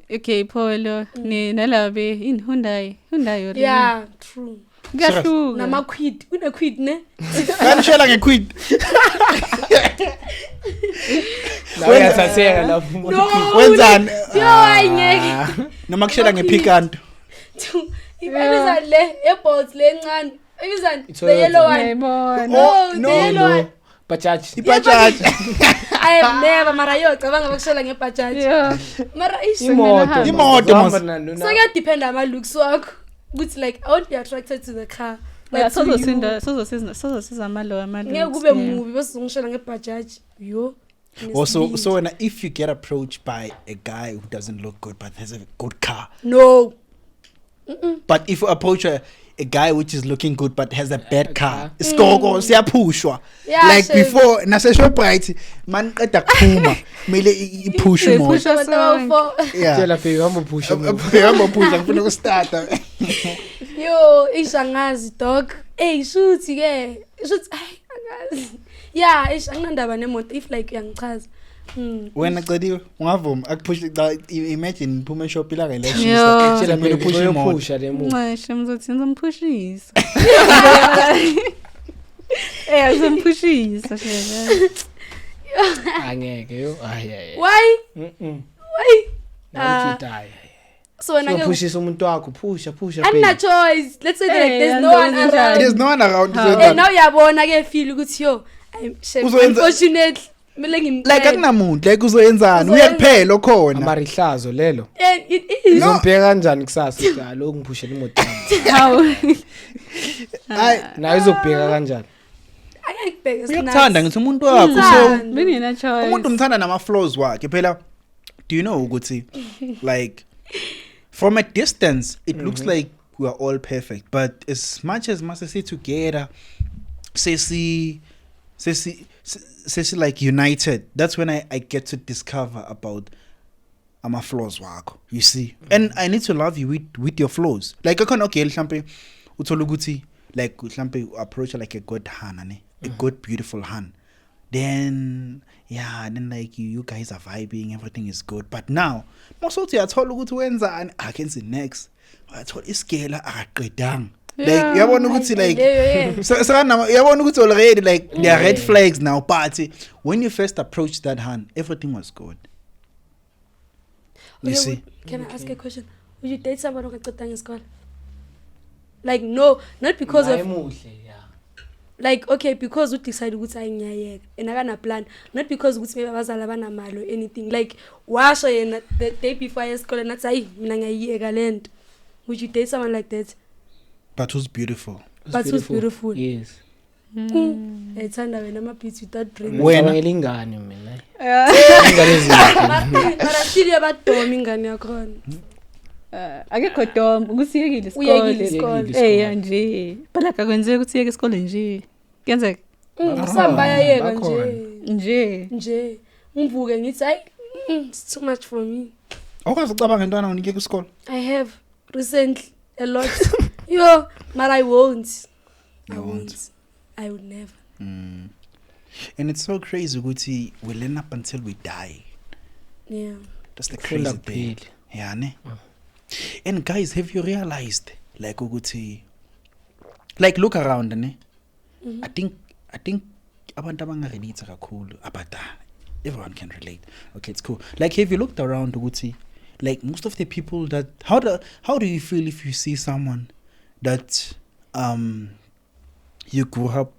Okay, Polo. Ni nalabe in Hyundai or yeah true Gashu. nama quid una quid ne Kan Shella ngequid. Uyasaseka lapho. Wenzani? yo ayingeke Noma kushela ngepicanto. ibiza le eBolt lencane ibizani It's the yellow one Ayibona. no the yellow one Bajaj. Ibajaj. I have never mara yo cabanga bakushela ngebajaj Yeah. mara Imoto mos. so kuyadepend ama looks wakho ukuthi like I won't be attracted to the car Yeah, to you. sozosiza amalo amalo. ngeke kube movie bese ngishela ngebajaj yo Also, so when if you get approached by a guy who doesn't look good but has a good car, no but if you approach a guy which is looking good but has a bad car, isikoko siyapushwa. Yeah, Like sure. before, nase Shoprite, man qeda kuphuma, mele ipush more. Push us on. Yeah. Tshela fe hamba push. Hamba pusha ngifuna ukustarta. yo ishangazi dog shuthi ke shuthi ay angazi yeah anginandaba nemoto if like uyangichaza Wena cediwe ungavuma akupush imagine phuma shop ila ke Yo. leshisa. Tshela Kumele fe upushe push imoto. push le mu. Ngisho mzothi ngizompushisa. Azompushisa phela. Angeke yo. Ay. Why? Why? Now die. So when I pushisa umuntu wakho pusha I'm not choice. Let's say like there's no one around. There's no one around. And now uyabona ke feel ukuthi yo unfortunately mele ngimcela. Like akunamuntu like uzoyenzani uyakuphela khona. Amarihlazo lelo. And it is. Uzombheka kanjani kusasa cha lo ngiphushela imoto. Hawu. Na izobheka kanjani? Ayakubheka uyakuthanda ngithi umuntu wakho so benina choice. umuntu umthanda nama flaws wakhe phela. Do you know ukuthi like from a distance it looks like we are all perfect, but as much as must say together say like united, that's when I get to discover about my flaws wakho, you see. And I need to love you with your flaws. Like I can okay mhlambe uthola ukuthi like mhlambe approach like a good hand, a good beautiful hand, then then like you guys are vibing, everything is good. But now most of uyathola ukuthi wenzani akenze next uyathola iskela akaqedanga. Like yabona ukuthi like so yabona ukuthi already like there are red flags now, but when you first approached that hand everything was good. You see, can I ask a question? Would you date someone ongaqedanga isikole? Like no, not because of like okay, because you decide ukuthi ayingiyayeka and akana plan, not because ukuthi maybe abazali abanamali or anything. Like washo yena the day before isikole nathi ayi mina ngiyayeka lento. Would you date someone like that? But who's beautiful? But who's beautiful? Yes. Ethanda wena ama beats without dream. Wena ngelingane mina. Mara still yabadomi ingane yakho. Akekho dom ukusiyekile isikole. Nje. Phela akakwenzeki ukuthi uyeke isikole nje. Kuyenzeka? Usamba yayeka Nje. Ngivuke ngithi hayi it's too much for me. Awukwazi ucabanga ngentwana unike isikole? I have recently a lot. Yo, but I won't. I would never. And it's so crazy ukuthi we learn up until we die. Yeah. That's the crazy thing. Yeah, ne? And guys, have you realized like ukuthi like look around, ne? I think abantu abangarelate kakhulu abadala. Everyone can relate. Okay, it's cool. Like have you looked around ukuthi like most of the people that how do you feel if you see someone that you grew up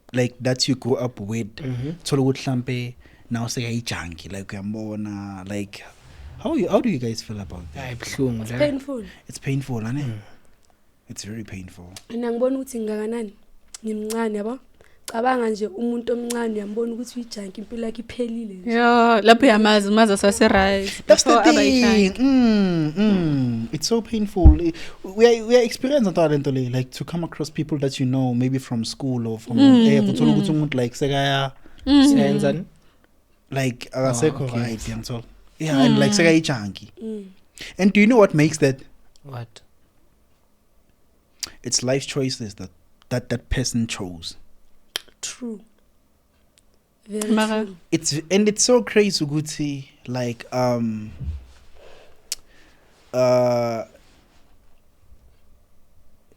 with thola ukuthi mhlambe now say junkie like uyambona, like how do you guys feel about that? It's painful. It's painful, ane? It's very painful. Mina ngibona ukuthi ngakanani ngimncane yabo. Cabanga nje umuntu omncane uyambona ukuthi uyijunkie impilo yakhe iphelile nje. Yeah, lapho yamazi maza sase right. That's the thing. It's so painful. We are experiencing that like to come across people that you know maybe from school or from kuthola ukuthi umuntu like sekaya senzani like akasekho right yangithola. Yeah, and like sekaya junkie. And do you know what makes that? What? It's life choices that person chose. True. Very true. It's so crazy ukuthi like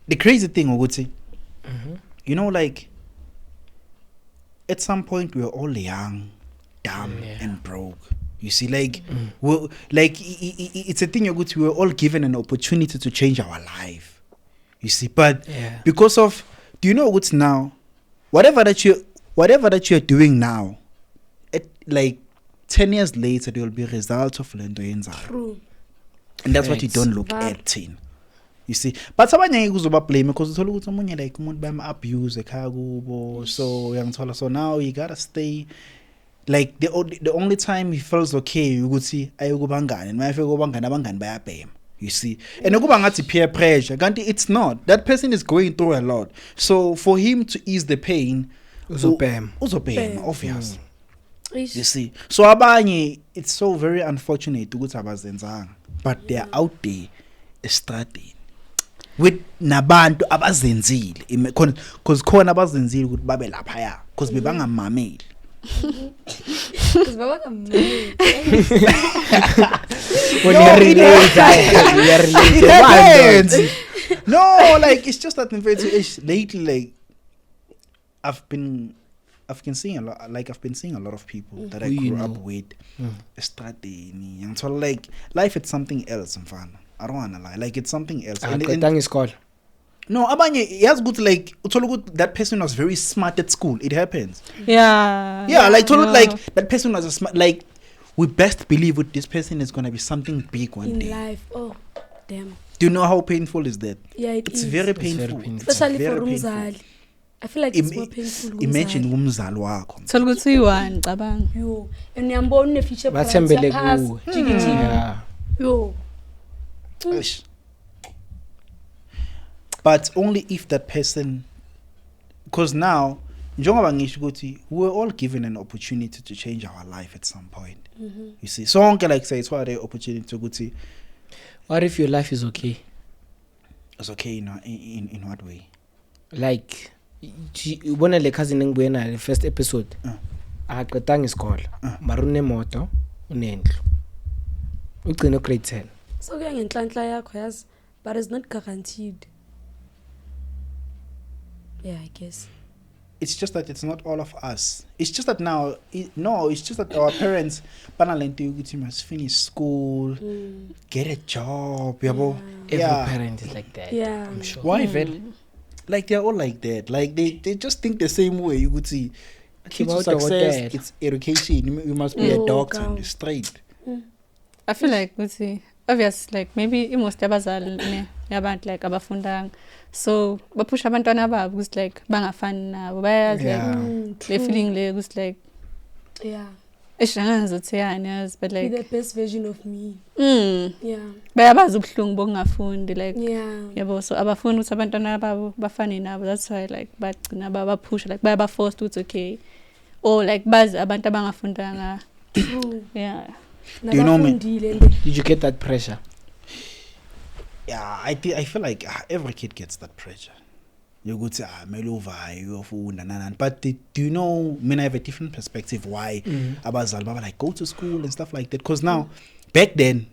the crazy thing ukuthi you know like at some point we were all young, dumb and broke. You see like it's a thing ukuthi we were all given an opportunity to change our life. You see, but because of, do you know what's now, whatever that you're doing now, like 10 years later there will be a result of lento yenza. True. And that's what you don't look at 10. You see, but sabanye kuzoba blame because uthola ukuthi umunye like umuntu bama abuse ekhaya kubo, so yangithola, so now you gotta stay like the only time he feels okay ukuthi ayokubangana, and mayifika kubangana abangani bayabhema. You see, and ukuba ngathi peer pressure kanti it's not, that person is going through a lot, so for him to ease the pain uzobhema obvious. You see, so abanye it's so very unfortunate ukuthi abazenzanga, but they are out there studying with nabantu abazenzile because khona abazenzile ukuthi babe lapha ya because bebangamameli. Because baba kamameli. When you're related. No, like it's just that in fact lately like I've been I've been seeing a lot. Like I've been seeing a lot of people that I Who you grew up know? with. Estradeni, and so like life it's something else, mfana. I don't wanna lie. Like it's something else. And isikole no, abanye yes good like uthola ukuthi that person was very smart at school. It happens. Yeah. Like totally Yeah. like that person was a smart like we best believe with this person is gonna be something big one In day. life. Oh, damn. Do you know how painful is that? Yeah, It's is. very It's very painful. painful. Especially It's very for painful. umzali. I feel like it's more painful. Imagine umzali. umzali wakho. Thola ukuthi uyi-1 cabanga. Yo, and uyambona une-future plans, bathembele yaphasi, kuwe jikijiki. yeah Yo. Eish. But only if that person, because now njengoba ngisho ukuthi we're all given an opportunity to change our life at some point. You see, sonke like say it's what the opportunity ukuthi what if your life is okay it's okay in what way? like ubona le cousin engibuye nayo the first episode akaqedanga isikole mara unemoto unendlu ugcina grade 10 So kuya ngenhlanhla yakho yazi, but it's not guaranteed. Yeah, I guess. It's just that it's not all of us. It's just that now, it's just that our parents, banalente ukuthi must finish school, get a job, yabo. every Yeah. parent is like that Yeah. I'm sure Why Vel? Like they're all like that. Like they just think the same way. You could see key to About success, that. it's education. You must be a doctor Go. and straight. I feel like ukuthi obvious like maybe most abazali ne yabantu like abafundanga so baphusha abantwana babo ukuthi like bangafani nabo bayazi Yeah. like le feeling le ukuthi like Yeah. eshangazi ukuthi yani yazi but Be like the best version of me. Yeah. bayabazi ubuhlungu bokungafundi like Yeah. yabo so abafuni ukuthi abantwana babo bafane nabo that's why like bagcina babaphusha like bayabaforce ukuthi okay or like bazi abantu abangafundanga True. yeah Do you know me? Nabafundile and did you get that pressure Yeah, I feel like every kid gets that pressure. You go to Melova, you funda nanan. But do you know? I mean, I have a different perspective. Why abazali baba like go to school and stuff like that? Because now, back then,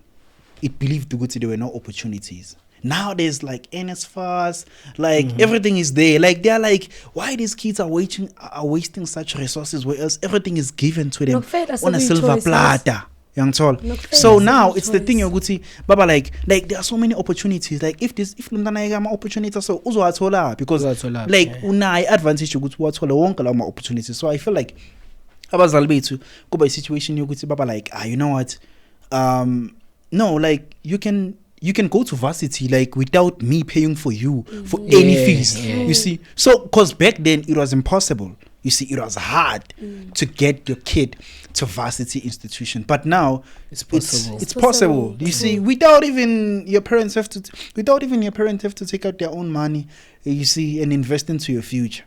it believed to go to there were no opportunities. Now there's like NSFAS, like everything is there. Like they're like, why these kids are wasting such resources where else everything is given to them Nokufela on a sekuyithoyi silver sis. platter. Young tall. Nokufela So now it's the sekuyithoyi thing you're good to baba like there are so many opportunities. Like if lumntana yeka ama opportunities so uzowathola because Uzowathola, like yeah. unayo advantage ukuthi wathola wonke lawo ama opportunities. So I feel like abazali bethu kuba situation yokuthi baba like you know what no like you can go to varsity like without me paying for you for any Yeah, fees. yeah. You see, so because back then it was impossible. You see, it was hard to get your kid to varsity institution, but now It's possible. It's possible. You see, without even your parents have to take out their own money. You see, and invest into your future.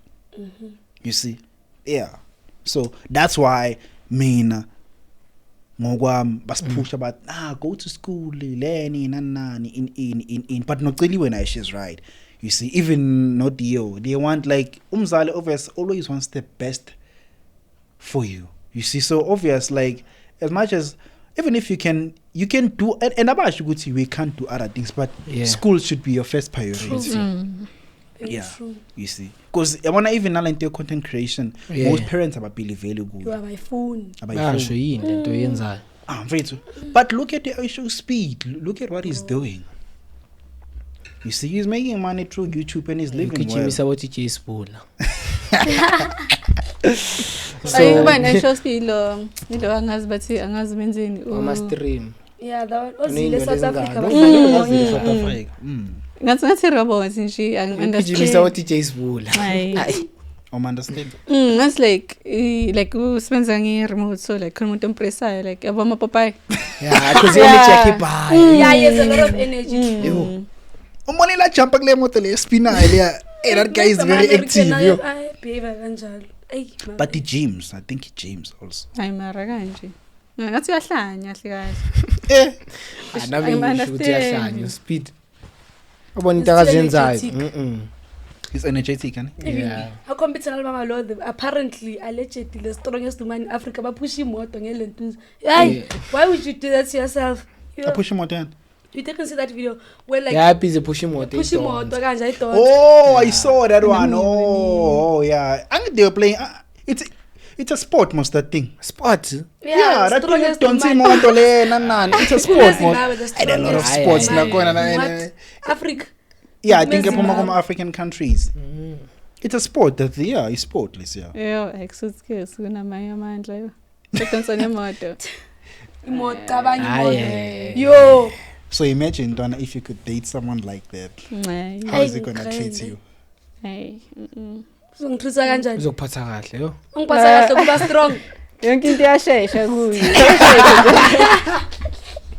You see, yeah. So that's why mina ngokwa basipusha about go to school learn in but no clearly when she's right. You see, even not they want like umzali obvious always wants the best for you. You see, so obvious like as much as even if you can do and about Shuguti we can't do other things, but Yeah. school should be your first priority. Very Yeah. true. You see, because I wanna even into content creation, Yeah. most parents are really valuable. You are my phone. basho yini lento yenzayo Very true. But look at the issue speed. Look at what he's doing. You see, he's making money through YouTube and he's living well. ukugijimisa bothi J Spula so when I show ilo angazi bathi angazi benzeni ama stream Yeah, that one. Unezinto Ozile South lezingane. Africa. Ngazile South Africa. ngathi robot nje ukugijimisa bothi J Spula hayi Understand? that's like usebenza nge-remote so like khona umuntu ompresayo like yabo amapopayi yeah because energy yakhe bhayi Yeah, he has a lot of energy. yo Umone la jump kule moto le spinal yeah. Hey, that guy is very active, yo. I behave kanjalo. Ay, But he gyms. I think he gyms also. hayi mara kanje ngathi uyahlanya kahle Eh. nami I ngisho ukuthi understand. yahlanya speed ubona into It's akazenzayo energetic. He's energetic, huh? Yeah. How competition baba lo apparently allegedly the strongest woman in Africa ba push imoto ngelentuza. Hey, why would you do that to yourself? I push him out then. You didn't see that video where like yeah busy push imoto push imoto kanje I thought. Oh, I saw that one. Oh, yeah. And they were playing. it's a sport most that thing. Sport. Yeah, that thing is strongest don't see man. moto le nan. It's a sport most. Zimbabwe, the I had a lot of strongest sports man. na What? Africa. Yeah, I think Zimbabwe. from African countries. It's a sport that it's sportless, yeah. Yo, exuskes kunamanye amandla yo. Sedonsa nemoto. Imoto, abanye Aye. imoto. Yo. So imagine, Donna, if you could date someone like that, Hayi. how is it gonna Crazy. treat you? Hayi. Uzongithusa kanjani? Uzokuphatha kahle yo. Ungiphatha kahle kuba strong. Yonke into iyashesha kuye.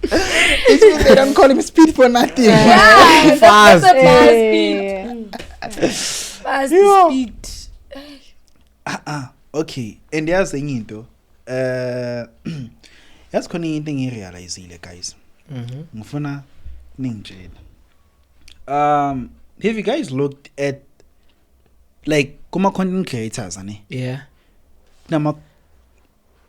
It's mean they don't call him speed for nothing. Yeah, Fast. that's a fast Eh. speed. Fast Yeah. speed. Okay, and there's the thing though. That's khona into ngirealizile guys. Ngifuna ningitshela. Have you guys looked at like kuma content creators ane? Yeah.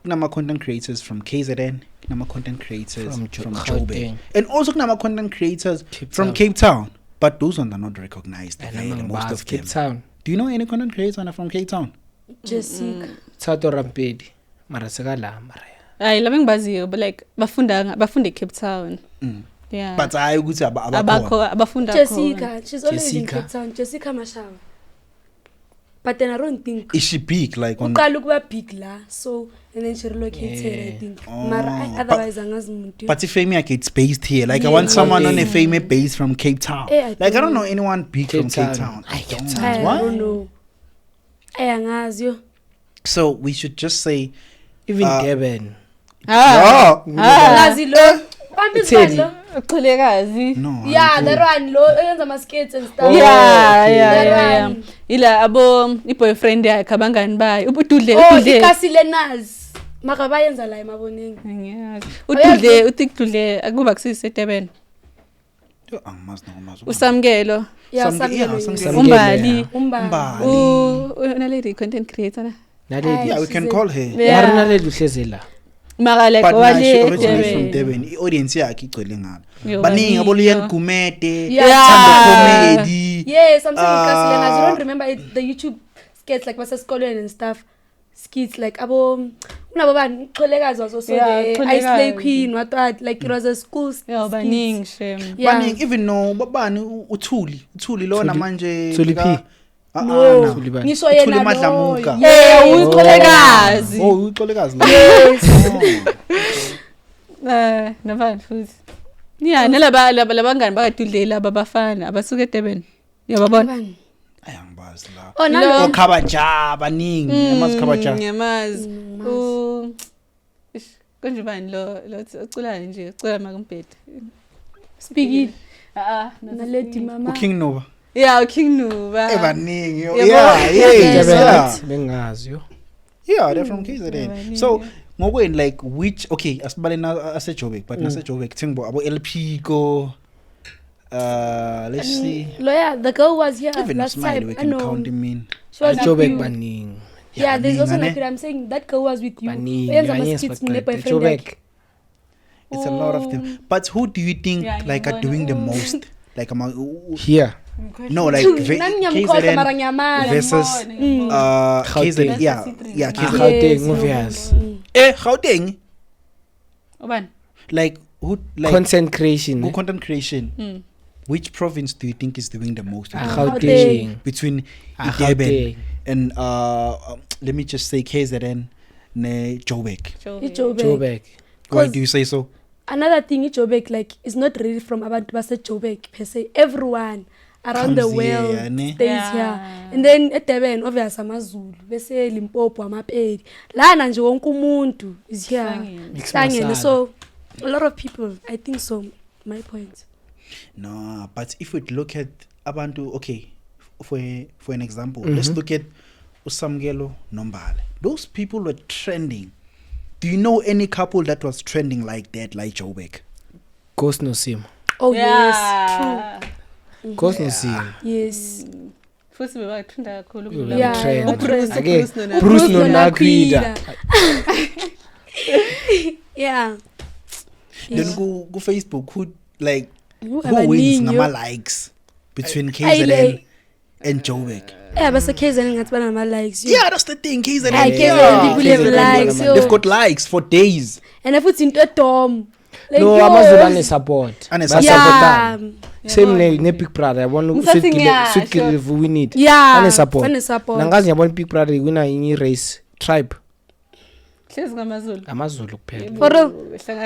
Nama content creators from KZN, nama content creators from Joburg, Gauteng. and also nama content creators Cape from Town. Cape Town. But those ones are not recognized. And Vele, I'm most of Cape them. Town. Do you know any content creators from Cape Town? Jessica. Thato Rampedi. Mara sekala mara. Hayi laba engibaziyo but like bafunde Cape Town. Yeah. But I would say abakho abafunda khona. Jessica. She's always in Jessica. Cape Town. Jessica Mashawa. But then I don't think. Is she big like on? Uqala ukuba big la. So and then she relocated, I Yeah. think. Oh, Mara otherwise angazi umuntu. But if fame gets based here, like I Yeah. want someone on a Yeah. fame based from Cape Town. I Like I don't don't know anyone big Cape from Cape Town. Town. I Cape don't. Town. I What? don't know. Angazi yo. So we should just say, Even Uh, Durban. Ah. Angazi lo. Pambizi lo. Uqhulekazi. no. Yeah, I'm that cool. one lo eyenza ama skates and stuff. Yeah, okay. yeah, That yeah. one. Ila abo i-boyfriend yakhe abangani bayo. Ubududle Oh, ududle. ikasile nazi. Maka bayenza la emaboneni. Angiyazi. Ududle utikudle akuba kusise Durban. Angimazi nokumazi. Usamkelo. Yeah, Samke- Samkelo. yeah, Samkelo. Umbali. Umbali. Unaledi content creator na. Naledi. Yeah, we can call her. Yeah. Mara naledi uhlezela. Mara like But now she wale originally from Durban. Durban. I-audience yakhe igcwele ngalo. Yo, Baningi baningi, aboliyan yo. Gumede, Yeah. Thando Comedy. Yes, I'm saying ikasile nazi. You Uh, don't remember the YouTube skits like basesikolweni and stuff. Skits like abo unabo bani uxolekazi waso so Yeah, the Xolekazi. Ice Slay Queen what like it was a school Yo skits. baningi shem. Yeah. Baningi even no babani uThuli lona manje. Thuli P. No. Thuli bani? Ngisho Uthuli yena lo. Madlamuka. Yeah, Eh, uxolekazi. Oh, uxolekazi lo. Nabani futhi. Yeah, nalaba labangani bakadudle laba bafana abasuke eDurban. Yababona? Bani? Ayangibazi la. Oh, Lo- nalo. Okhabaja baningi, amazi khabaja. Ngiyamazi. Konje bani lo ucula nje, ucula makumbhede. Speaking. Naledi Naledi mama. King Nova. Yeah, King Nuba. Baningi. Yabo- Yeah, Yeah. yeah. Bengazi yo. Yeah, they're from KZN. baningi. So ngokweni like which asibale na ase Joburg but nase Joburg thingbo abo LP go let's see. Lawyer, the girl was here Even last Smiley time. we I can know. count him in. She was with Joburg you. baningi. Yeah, there's also baningi, like ane? I'm saying that girl was with you. Baningi. Uyenza ama Yes, skits but mne boyfriend Joburg. yakhe. It's a lot of them. But who do you think Yeah, like are ngiyabona. doing the most? Like Here. no like Nami ngiyamkhohlwa mara KZN ngiyamazi. versus Gauteng. KZN yeah Ah, KZN. Gauteng obvious. Gauteng Ubani? like who like Content creation. who content creation. Which province do you think is doing the most? Gauteng. Between Gauteng. Durban and let me just say KZN ne Joburg. Ijoburg. Joburg. Why 'Cause do you say so? Another thing Ijoburg like is not really from abantu base Joburg per se. Everyone around the Comes here, world yeah, ne? stays Yeah. here. And then eDurban obvious amaZulu bese Limpopo amaPedi. Lana nje wonke umuntu is here. Hlangene. Hlangene. masala. So a lot of people, I think so. My point. No, but if we look at abantu, okay, for an example, let's look at Usamkelo Nombale. Those people were trending. Do you know any couple that was trending like that, like Joburg? Ghost no sim. Oh yes, Ghost no sim. true. Yes. Futhi bebathunda kakhulu Yeah, ukudlula. Yeah, trend. uBruce- Ake, uBruce no- Bruce no Nakwida. Yeah. Then go Facebook, who like who Abaningi, wins yo. nama likes between Ayle. KZN and Joburg. Bese KZN ngathi banama likes. Yeah, that's the thing. KZN. Hey, KZN people have likes. They've got likes for days. And futhi into edom. No, amazulu ane-support. Yeah. Same ne-Big Brother yabona Sweet we need. Yeah. Ane-support. Ane-support. Nangazi yabona Big Brother wina inye race tribe. Hlezi ngamazulu. Amazulu kuphela.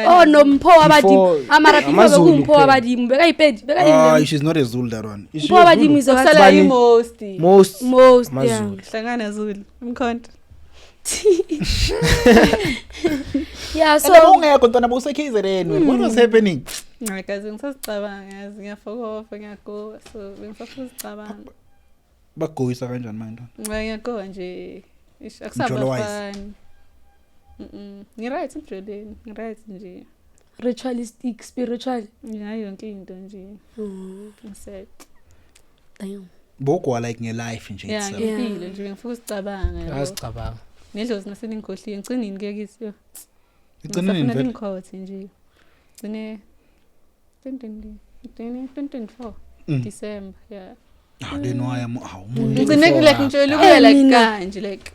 Oh no, Mpho Abadimu. Amara people beku Mpho Abadimu. Beka ipedi, beka yini. She's not a Zulu, that one. Mpho Abadimu is a most yeah. Hlangana Zulu. Umkhonto. Yeah, so ungekho ntwana bose KZN. What was happening? Ngakaze ngisasicabanga yazi ngiyafokofa ngiyagoa so bengisafuzicabanga. Bagoyisa kanjani manje? Ngiyagoa nje. Akusabafani. Ngiright emjoleni, ngiright nje. Ritualistic, spiritual. Yeah, yonke into nje. Ngiset. Damn. Bokwa like nge-life nje Yeah, itself. ngempilo nje ngifuna usicabanga. Asicabanga. Nedlozi naseningikhohliwe ngcinini ke kithi yo. Igcineni Ngifuna vele. inkhothi nje. Gcine 2024 December, yeah. Then why am Ngcine like ngitshela ukuya like kanje like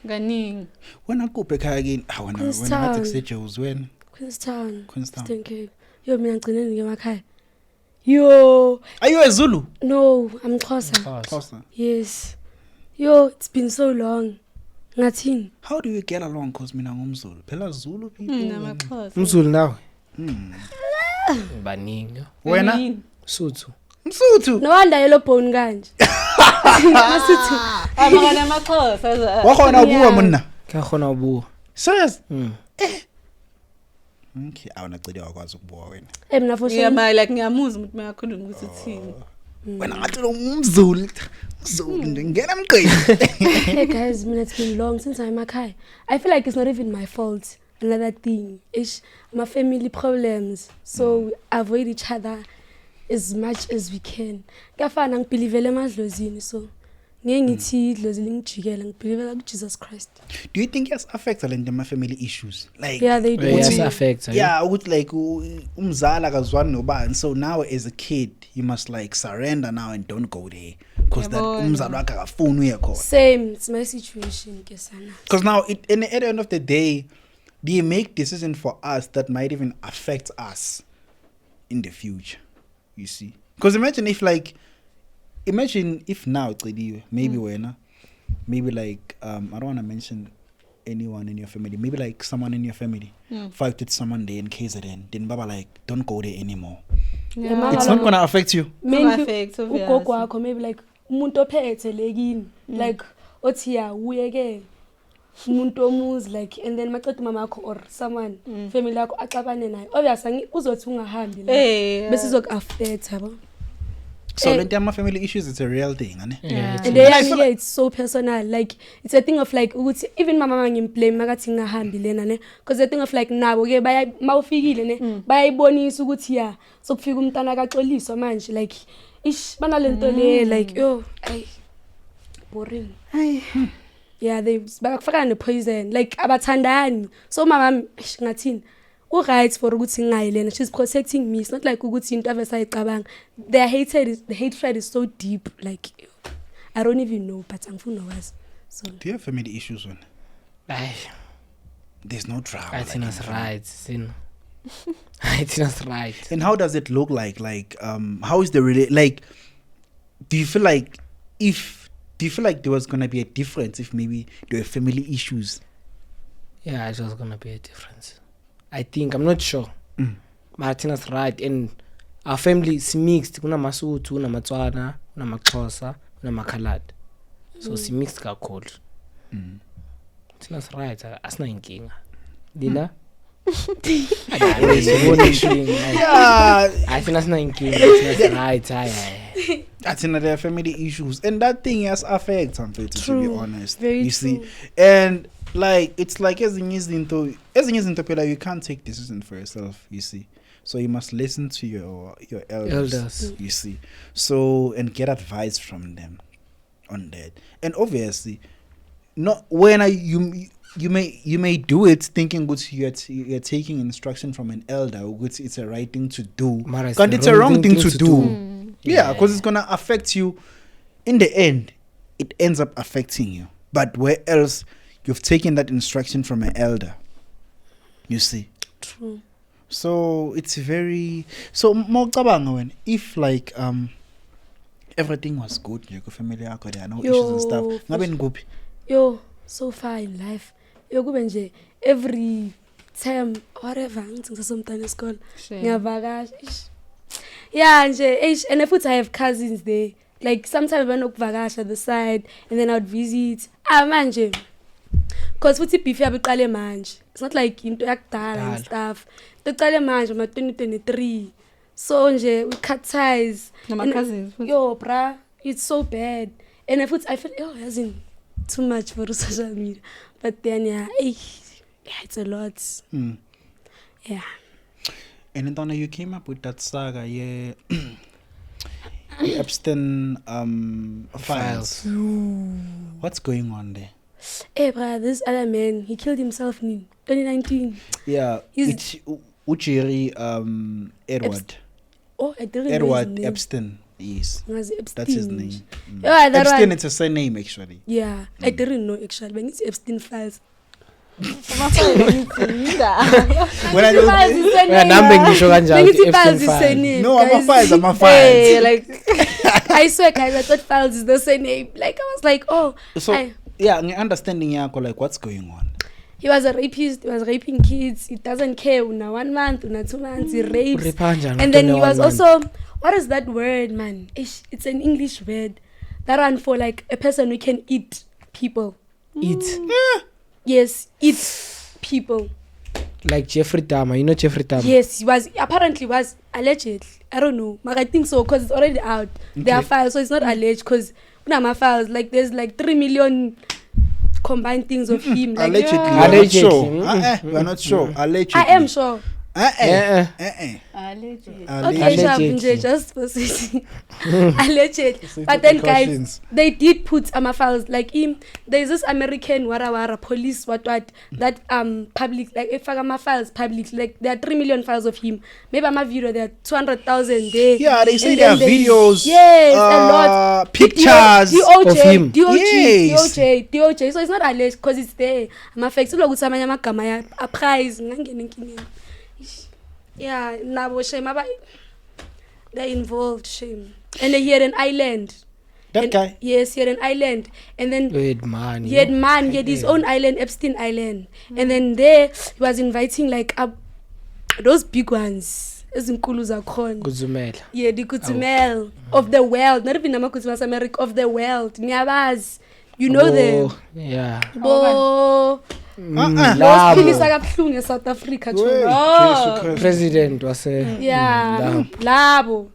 kaningi. wena kuphe ekhaya kini? Wena ngathi kuseJoes wena. Queenstown. Queenstown. Cape. Yo mina ngcineni ngemakhaya. Yo. Are you a Zulu? No, I'm Xhosa. Xhosa. Yes. Yo, it's been so long. Ngathini? How do you get along? Cause mina ngumZulu. Phela Zulu people. Namaxhosa. Umzulu nawe. Baningi. Wena? Suthu. Msuthu. No wonder yellow bone kanje. Masuthu. Abangana amaxhosa. Wakhona ubuwa mna. Kakhona ubuwa. Serious? Okay, awuna cede wakwazi ukubuwa wena. Mina for sure. Yeah, like ngiyamuza umuntu mayakhuluma ukuthi uthini. Wena ngathi lo umZulu. Zulu ngena emqini. Hey guys, it's been long since I'm emakhaya. I feel like it's not even my fault. Another thing is my family problems. So we avoid each other as much as we can. Ngafana ngibelievele emadlozini so ngeke ngithi idlozi lingijikela ngibelievela ku Jesus Christ. Do you think yes affects my family issues? Like Yeah, they do. Yes, affects. Yeah, ukuthi like umzala kazwani nobani. So now as a kid you must like surrender now and don't go there because that umzala wakhe akafuni uye khona. Same, it's my situation kesana. Because now at the end of the day they make decisions for us that might even affect us in the future. You see? Because imagine if now maybe maybe like I don't want to mention anyone in your family, maybe like someone in your family fight with someone there in KZN, then baba like don't go there anymore. Yeah. It's not gonna affect you. Maybe ugogo wakho maybe like umuntu ophethe lekini like othi ya uyeke umuntu omuzi like and then maqeda mama yakho or someone family yakho axabane naye obviously kuzothi ungahambi la bese izokuaffect yabo. So my family issues, it's a real thing, Yeah. And yeah, it's so personal. Like it's a thing of like even my mama ngimblame makathi ngahambi lena ne because a thing of like nabo ke mawufikile ne bayayibonisa ukuthi ya sokufika umntana akaxoliswa manje like ish banalento le like yo ay boring. Yeah, they bakufaka ne poison like abathandani. So mama ngathini right for ukuthi ngayilena, she's protecting me. It's not like ukuthi into avesayicabanga. The hatred is so deep like I don't even know but angifuna wazi. So do you have family issues when there's no drama? I think that's right, sin. I think that's right. And how does it look like how is the like do you feel like there was going to be a difference if maybe there were family issues? Yeah, it was going to be a difference. I think, I'm not sure. Martina's right. And our family is mixed. Kuna Masutu, kuna Matswana, kuna Maxhosa, kuna Makhalad. So it's mixed kakhulu. Martina's right. Asina inkinga. Dina? Yeah. I think asina inkinga. Martina's right. I think there are family issues. And that thing has affects something, to be honest. Very you see? And like it's like as in you can't take decisions for yourself, you see. So you must listen to your elders. You see. So and get advice from them on that. And obviously not when you may do it thinking good you're taking instruction from an elder or good it's a right thing to do. But it's a wrong thing to do. Yeah, because it's gonna affect you in the end, it ends up affecting you. But where else you've taken that instruction from an elder, you see. True. So it's very so mocabanga when if like everything was good, your family yakho there, no issues and stuff. Ngabe nguphi? Yo, so far in life. Yo kube nje every time whatever ngithi sometimes school. Ngiyavakasha. Yeah, nje and if I have cousins there, like sometimes when ukuvakasha the side and then I'd visit. Manje. Cause futhi beef yabiqale manje. It's not like into yakudala and stuff. Tiqale manje ma 2023. So nje we cut ties. My cousins. Yo, bruh, it's so bad. And I feel yazi too much for social media. But then yeah, it's a lot. Yeah. And then you came up with that saga, yeah. The Epstein files. What's going on there? Hey, bruh, this other man, he killed himself in 2019. Yeah, it's Uchiri Edward. I didn't know Edward his name. Epstein. Yes, Epstein. that's his name. Yeah, that Epstein, one. it's a surname actually. Yeah, I didn't know actually, but it's Epstein files. When I don't, no, I'm a files. Hey, like, I swear, guys, I thought files is the same name. Like, I was like, oh. So, yeah, understanding yako, like, what's going on? He was a rapist. He was raping kids. He doesn't care. Una 1 month, una 2 months, he rapes. And then he was also, what is that word, man? It's an English word. That one for like a person who can eat people. Eat. Yes, eat people. Like Jeffrey Dahmer. You know Jeffrey Dahmer? Yes, he was allegedly. I don't know. But I think so because it's already out. Okay. There are files, so it's not alleged because my files, like there's like 3 million combined things of him. Like, allegedly. yeah. Allegedly. We're not sure. Allegedly. I am sure. Allegedly. Okay, just for allegedly. But then guys, they did put files like him. There's this American wara police that public, like if I files public, like there are 3 million files of him. Maybe I'm a video there are 200,000 there. Yeah, they say there are videos. Yes, a lot. Pictures of him. DOJ. So it's not alleged because it's there. I'm affected. Look, samanya magama a prize. Yeah, nabo shame. They're involved, shame. And he had an island. Guy? Yes, he had an island. And then he had money. He had his own island, Epstein Island. And then there he was inviting like those big ones. Kuzumela. Yeah, the Kuzumel of the world. Not even Namakuzmas America, of the world. Nyabaz. You know them. Yeah. South Africa. President was Labo.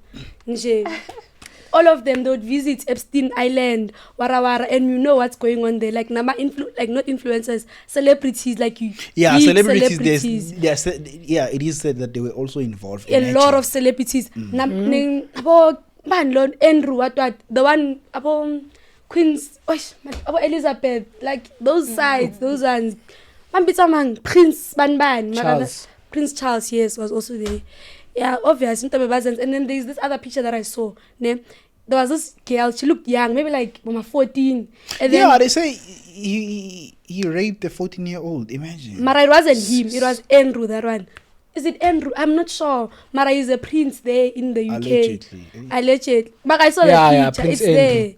All of them, they would visit Epstein Island, Wara, and you know what's going on there. Like not influencers, celebrities like you. Yeah, celebrities. It is said that they were also involved. A lot of celebrities. Andrew, the one Queens, Elizabeth, like those sides, those ones. Prince Charles. Prince Charles, yes, was also there. Yeah, obviously. And then there's this other picture that I saw. There was this girl, she looked young, maybe like 14. And then, they say he raped a 14-year-old, imagine. Mara, it wasn't him, it was Andrew, that one. Is it Andrew? I'm not sure. Mara is a prince there in the UK. Allegedly. But I saw the picture. It's Andrew. there.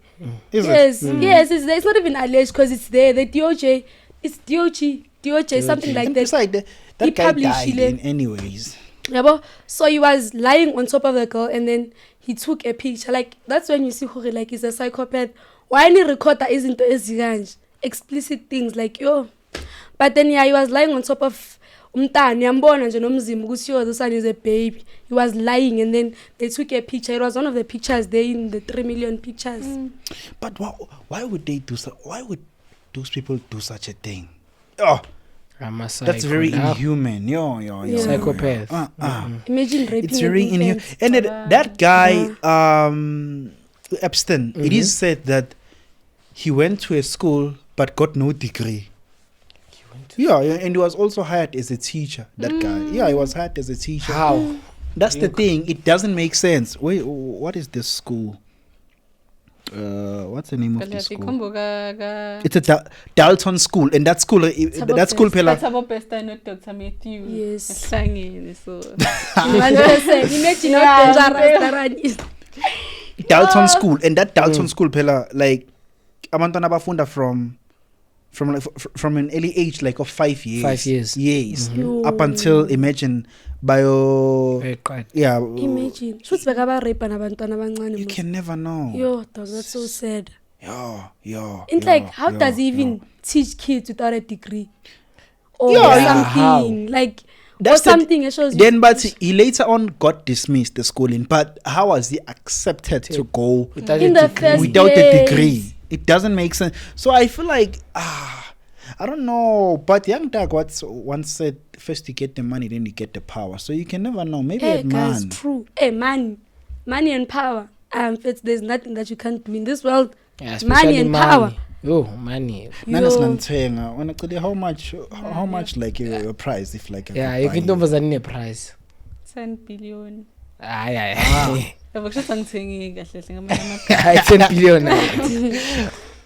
Yes, it's there. It's not even alleged because it's there. The DOJ, it's DOJ, something like that. It's like that guy died anyways. Yeah, so he was lying on top of the girl and then he took a picture. Like, that's when you see who like he's a psychopath. Why any recorder isn't explicit things like, yo. But then, he was lying on top of umntana yambona nje nomzimba ukuthi yo, this one is a baby. He was lying and then they took a picture. It was one of the pictures there in the 3 million pictures. But why would they do so? Why would those people do such a thing? Oh, that's very inhuman. Yo. Psychopath. Imagine raping. It's very inhuman. And that guy, Epstein, it is said that he went to a school but got no degree. Yeah, and he was also hired as a teacher, that guy. Yeah, he was hired as a teacher. How? That's the thing. It doesn't make sense. Wait, what is this school? what's the name of the Phela school? sikhomboka ka It's a Dalton school, and that school, that school, phela. Thabo Besta no Dr. Matthew. Yes. Ehlangene so. 100%. Imagine how dangerous that is. Dalton school, and that Dalton school, phela, like abantwana bafunda from an early age, like of 5 years. 5 years. Yes. Mhm. Up until imagine bio. Yeah. Imagine. Should be about rape and abantwana abancane. You can never know. Yo, dog, that's so sad. Yeah. It's like, how does he even teach kids without a degree? Or Yeah, something like That's or something that shows Then, but he later on got dismissed the schooling. But how was he accepted to go Without in a the degree. first without a place. degree? It doesn't make sense. So I feel like I don't know. But Young Doug once said, first you get the money, then you get the power. So you can never know. Maybe Hey a guys, man. true. Hey, money and power. There's nothing that you can't do in this world. Yeah, Money especially and power. Yo, money. When I could how much like your price if like Yeah, you can know a price. 10 billion. Aye. Yabo kusho ngithengi kahle hle ngamanye It's 10 billion.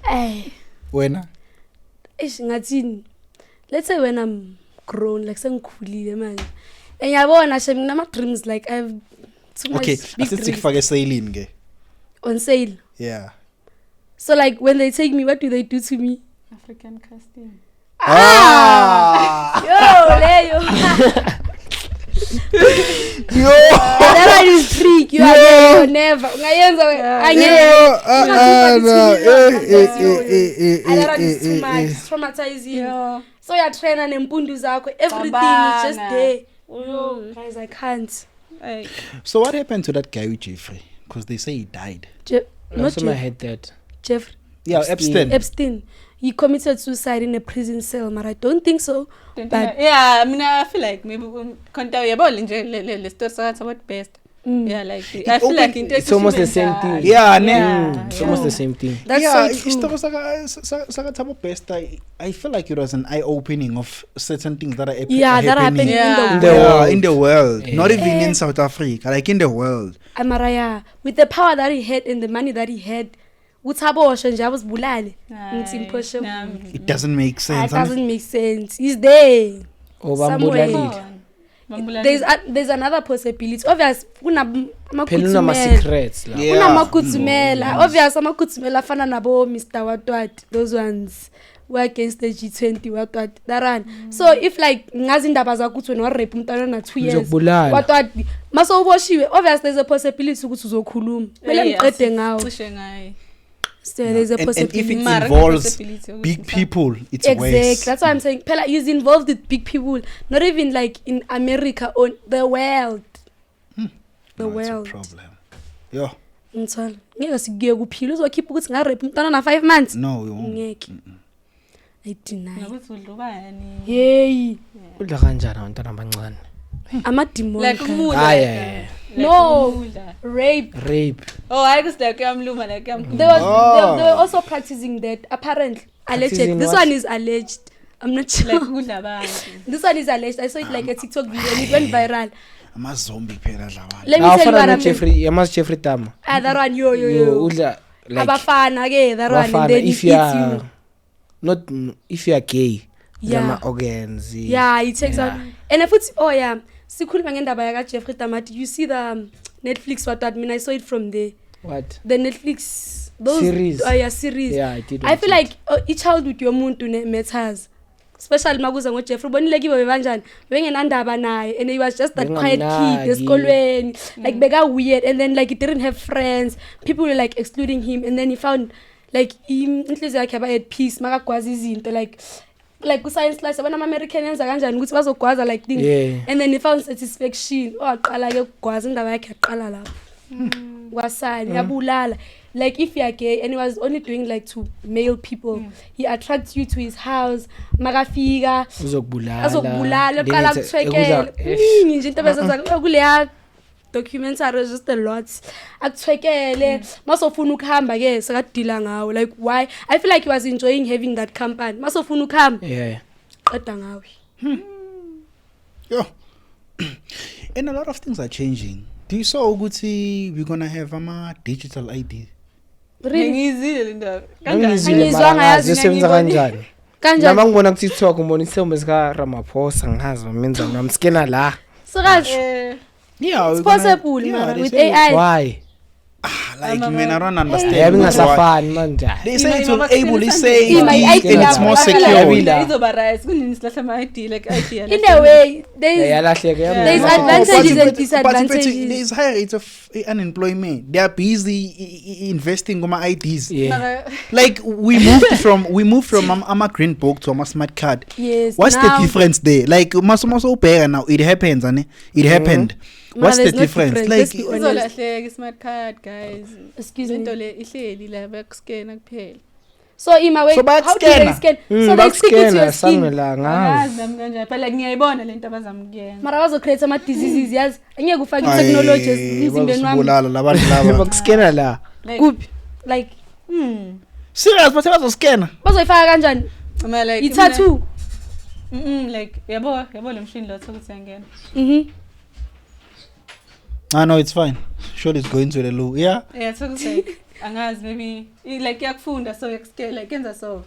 Hey, when ngathini? Let's say when I'm grown, like sengikhulile manje. And yabona she nginama dreams like I've too much okay, big asithi dreams kufake sailing ke. on sale. Yeah. So like when they take me, what do they do to me? African casting. Yo, Leo. That one is trick. You are there, you never. Ngayenza that one is too much. It's traumatizing. Yeah. So you're training nempundu zakho. Everything is just Babana. there. Yo, guys, I can't. Ay. So what happened to that guy with Jeffrey? Because they say he died. Not Also, I Jeff, had that. Jeffrey Yeah, Epstein. Epstein. He committed suicide in a prison cell, but I don't think so. But Yeah, I mean I feel like maybe konta yabo nje le story sakathi about best. Yeah, like I feel like It's almost the same thing. Yeah, It's almost the same thing. that's yeah, so true. Saka Thabo Besta, I feel like it was an eye-opening of certain things that are That happening Yeah. in the world. in the world. Yeah. Not even in South Africa, like in the world. Amaraya, with the power that he had and the money that he had, uThabo nje abuzibulale. Ngithi imphosho. It doesn't make It sense. doesn't make sense. He's there. Oh, Somewhere. bambulalile. There's another possibility. Obvious Phela kunama unama secrets la. Yeah. kunamakutsumela. Obvious amakutsumela afana nabo Mr. Watwat. Those ones were against the G20 Watwat. That one. So if like ngazi indaba zakuthi wena rape umntwana na 2 years. Uzokubulala. Watwat maso uboshiwe. Obvious there's a possibility ukuthi uzokhuluma. Kumele ngiqede ngawo. Cishe ngaye. So there's a And if possibility. it Mara involves possibility ukuthi big people, it's Exactly. worse. That's why I'm saying Pela is involved with big people, not even like in America or the world. The No, world. it's a problem. Yeah. Ngithola. Ngeke sikuye kuphila uzokhipha ukuthi ngarape umntwana na 5 months. No, we won't. Ngeke. I deny. Nokuthi udlubani. Hey. Udla kanjani abantwana abancane? Ama demon. Like umula. Aye. No. Rape. Rape. Oh, I was like yamluma like They yamkhulu. were also practicing that apparently. Alleged. Practicing This what? one is alleged. I'm not sure. Like kudla abantu. This one is alleged. I saw it like a TikTok video and it went viral. I'm a zombie phela lawa. Let me tell you what I mean. Jeffrey, yamazi Jeffrey Tama. That one yo. Udla like Abafana ke that one and abafana, then if it you eats are you. not if you are gay. Yeah. Yama organs. Yeah, it takes Yeah. out. And if it's sikhuluma ngendaba yaka Jeffrey Tamati. You see the Netflix what that mean? I saw it from the Netflix those Series. Series. Yeah, I did. I feel like i-childhood yomuntu matters. Especially makuza ngo Jeffrey bonile kibo bebanjani bengenandaba naye and he was just that quiet kid Bengamnaki. esikolweni like bega weird and then like he didn't have friends, people were like excluding him and then he found like inhliziyo yakhe yaba at peace makagwaza izinto like ku science class abana American yenza kanjani ukuthi bazogwaza like things and then he found satisfaction aqala ke ukugwaza indaba yakhe yaqala lapho wasani yabulala like if you are gay and he was only doing like to male people he attracts you to his house makafika azokubulala eqala akuthwekela nje into bezenza kuleya documentary just a lot akuthwekele masofuna ukuhamba ke sakadila ngawo like why I feel like he was enjoying having that company masofuna ukuhamba qeda ngawe Yeah. And a lot of things are changing. Do you saw ukuthi we're gonna have digital ID? Really? ngizile le ndaba Angizwa ngayazi sebenza kanjani kanjani noma ngibona ku TikTok ngibona isithombe sika Ramaphosa ngihazi bamenza namskena la sikahle Yeah, it's possible mara with AI why like man, I don't understand. yabi why. ngasafani manje They say it will able say Ima, and it's more secure. izoba right kunini silahle ama ID like ID in a way there's yalahleke there's Yeah. advantages and But disadvantages there's high rates of unemployment. They are busy investing on my IDs. yeah Like we moved from a green book to a smart card. yes What's now, the difference there? Like maso bear now it happens, and it happened. What's the there's no difference? difference, Like let's be honest. izolahleka smart card guys Excuse into me le ihleli la bakuscan kuphela so Ima wait So how do they bayakuscanner? scan so they stick it to your bakuskena skin samela ngazi angazi nami kanjani phela ngiyayibona lento abazamkuyenza mara bazo create ama diseases yazi angeke ufake technology emzimbeni wami bazibulala labantu laba. bakuskena la kuphi like Serious, but bazoscanner. bazoyifaka kanjani ama like i-tattoo like yabo le machine lo ukuthi angena No, it's fine. Sure, it's going to the loo. Yeah. yeah so like angazi maybe like yakufunda so yakuscale like yenza so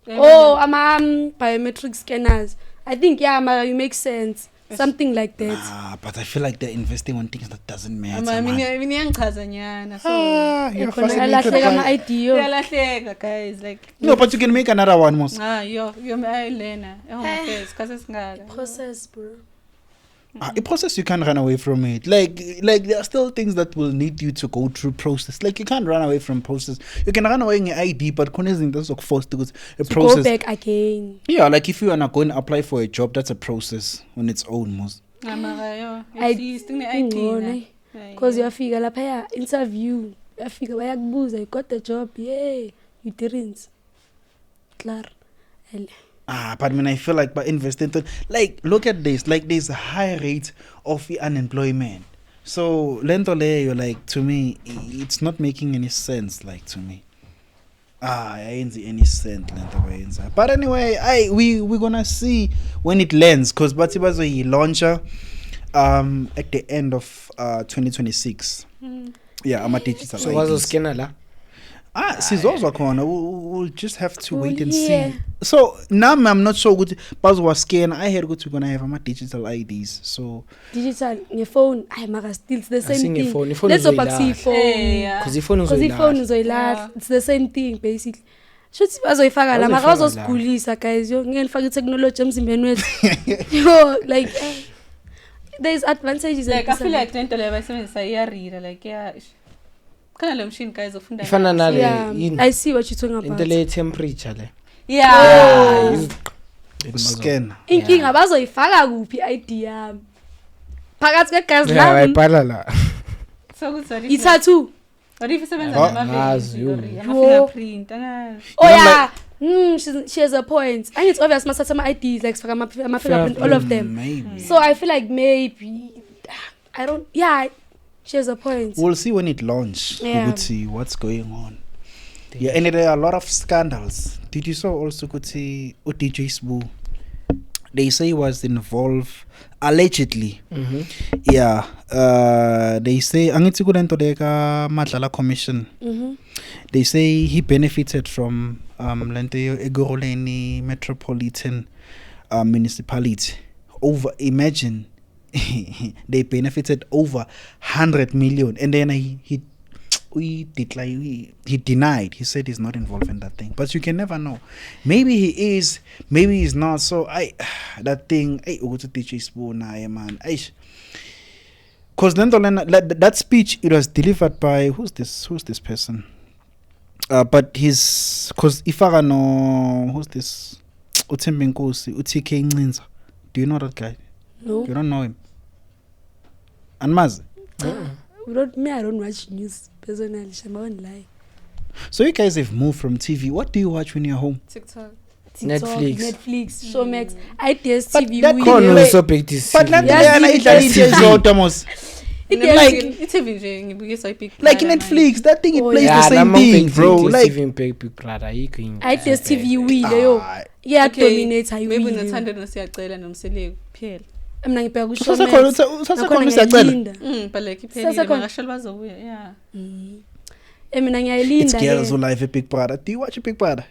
oh ama biometric scanners I think yeah mara you make sense something like that But I feel like they're investing on things that doesn't matter. ama man. mina yangichaza nyana so You're khona fascinated alahleka by- ama ID yo yalahleka guys like No, but you can make another one, Mos. yo ayilena ehome sikhathi singaka process bro A process you can't run away from it. Like there are still things that will need you to go through process. Like you can't run away from process. You can run away in your ID, but konezing that's like forced to go a to process. go back again Yeah, like if you wanna go and apply for a job, that's a process on its own, Mos. amara yo I- at least ne ID ingcono because uyafika lapha ya interview uyafika bayakubuza you got the job yeah you didn't klar But when I feel like by investing, like look at this, like there's a high rate of unemployment. So lento you're like to me, it's not making any sense. Like to me, I ain't see any sense lento. But anyway, we're gonna see when it lands, cause Batibazo he launcher at the end of 2026. Yeah, I'm a digital. so IDs. bazoskena la Sizozwa khona. We'll just have to wait and yeah. see. So now I'm not sure good buzz was scan. I heard we're gonna have my digital IDs. So digital phone ay mara still it's the same Asing thing phone let's go uzoyilahla. back to phone yeah cuz ifoni because iphone uzoyilahla uzoyilahla it's the same thing basically shothi bazoyifaka la mara Bazoyifaka la. bazosigulisa guys yo ngeke nifake technology emzimbeni wethu yo like there's advantages like I and feel like lento le bayisebenzisa iyarira like yeah kana le machine guys ufunda ifana nale yeah yini I see what you're talking into about le temperature le yeah scan. inkinga bazoyifaka kuphi ID yami phakathi kwegazi yeah lami ayibhala la so kuthi i-tattoo what if isebenza Oh, nama ngazi, yo. fingerprint angazi oh yeah she has a point and it's obvious masatha ama IDs like sifaka ama fingerprint all of them Maybe. so I feel like maybe I don't yeah she has a point We'll see when it launch. Yeah. We'll see what's going on. Yeah, and there are a lot of scandals. Did you saw also could see DJ Sbu? They say he was involved allegedly. Yeah. They say angithi kulento leka Madlala Commission. They say he benefited from lento Egoroleni Metropolitan Municipality. Imagine they benefited over 100 million, and then he denied. He said he's not involved in that thing. But you can never know. Maybe he is, maybe he's not. So that thing, go to teach spoon, man. Because then that speech, it was delivered by who's this person? But his, because if I know who's this, Uthembi Nkosi, UTK Ncinza. Do you know that guy? no You don't know him. And Maz. I don't watch news personally I won't lie So you guys have moved from TV. What do you watch when you're home? TikTok TikTok, Netflix. Showmax IDS But TV that we khona Wait. usobhekisa this But Yes, i-TV nje ngibukisa i-big like Brother, Netflix, that thing it Oh, plays yeah. the same thing, bro. Like big brother ayikho yini IDS TV we leyo Ah, yeah Okay, dominate maybe highway unothando nosiyacela nomseleki kuphela mina ngibheka ku usasekhona Showmax usacela. but like Sasekhona. iphelile makashalo bazobuya yeah mina It's ngiyayilinda girls ke. who live a Big Brother. Do you watch a Big Brother?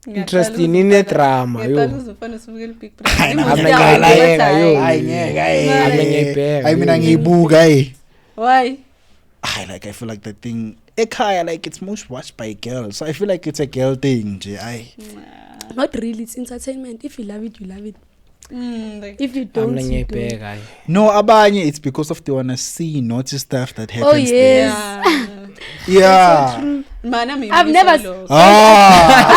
Interesting in drama yo. Ngiyaqala ukuzofana Big Brother. Hayi, Imuzwa mina yawo ngiyayibheka, iwebsite. yo. Hayi ngeke Mina ngiyayibheka, hayi mina yo. ngiyibuka Why? I feel like that thing ekhaya like it's most watched by girls. So I feel like it's a girl thing nje. Not really, it's entertainment. If you love it, you love it. Like, If you don't, Mina you don't. ngiyayibheka. No, abanye it's because of they wanna see, notice stuff that happens Oh yes. yeah. there. Man, I've never Ah.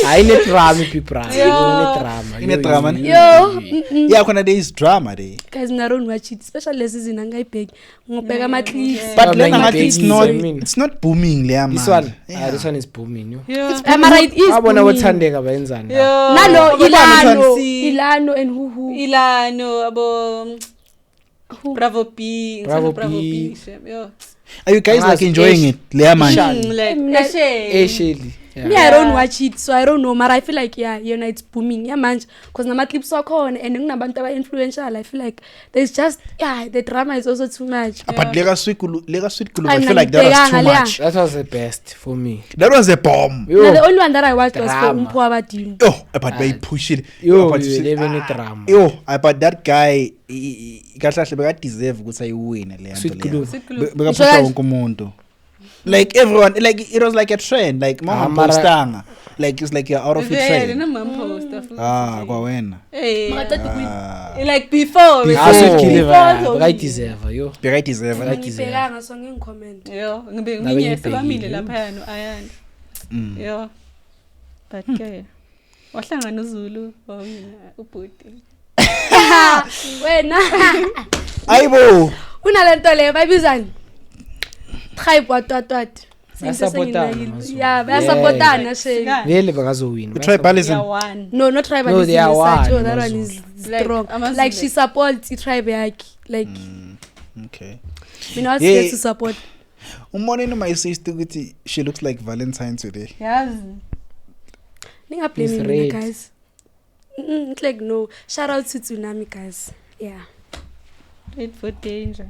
Hayi ne drama Big Brother. Ine drama. Ine drama, ne? Yo, Yeah, khona there is drama there. guys, I don't watch it, especially lesi season angayibheki. Ngobheka ama clips. But Yeah, then like it's babies, not I mean. it's not booming le This man. one, Yeah. this one is booming yo. Yeah. Am I right? Is Abona booming. wothandeka bayenzani. Yo. Nalo Ilano, Si- Ilano and who. Ilano abo Who? Bravo P. Bravo Bravo P. P. Yo. Are you guys like Angazi, enjoying Ash- it? Le man. Shani. Like Eh, Shelly. Me, I don't watch it, so I don't know. But I feel like it's booming. Yeah, man, because nama clips are on and nabantu aba influential. I feel like there's just the drama is also too much. But Lega Sweet Kulu, I I'm feel like, like that was too Lega, much. That was the best for me. That was a bomb. Yo. Now, the only one that I watched was for Drama. Umpo Abadini. Oh, but they push it. Yo, But we you see- live in a drama. Yo, but that guy kahle beka deserve ukuthi ayiwine le Sweet nto Kulu. leyo. Beka pusha wonke umuntu. Like everyone, like it was like a trend. Like Ah, mama mara- postanga. Like it's like you're out of your Yeah, trend. Ah, kwa wena. Hey. Ah, Like before. Before. Ah, Sweet Kulu. Before. Beka deserve yo. beka deserve. Ngibhekanga so ngicomment. Yo, Nabe ngiye ngibhekile. sebamile lapha no Ayanda. Mm. Yo. But ke wahlangana uZulu wawina ubhuti. Wena. Ayibo. Unalento le bayibizani? Tribe what. Bayasupportana, maZulu. Yeah, bayasupportana she. Vele bakazowina. Tribalism. Yeah, one. No, not tribalism. No, they are such. one, Oh, that Mazulu. one is Like, strong. Amazulu. Like she supports tribe yakhe. Like Okay. me not Yeah. scared to support. Umonini my sister ukuthi she looks like Valentine today. Yes. Ninga blame Miss me Red. guys. It's like no. Shout out to Tsunami guys. Yeah. Wait for danger.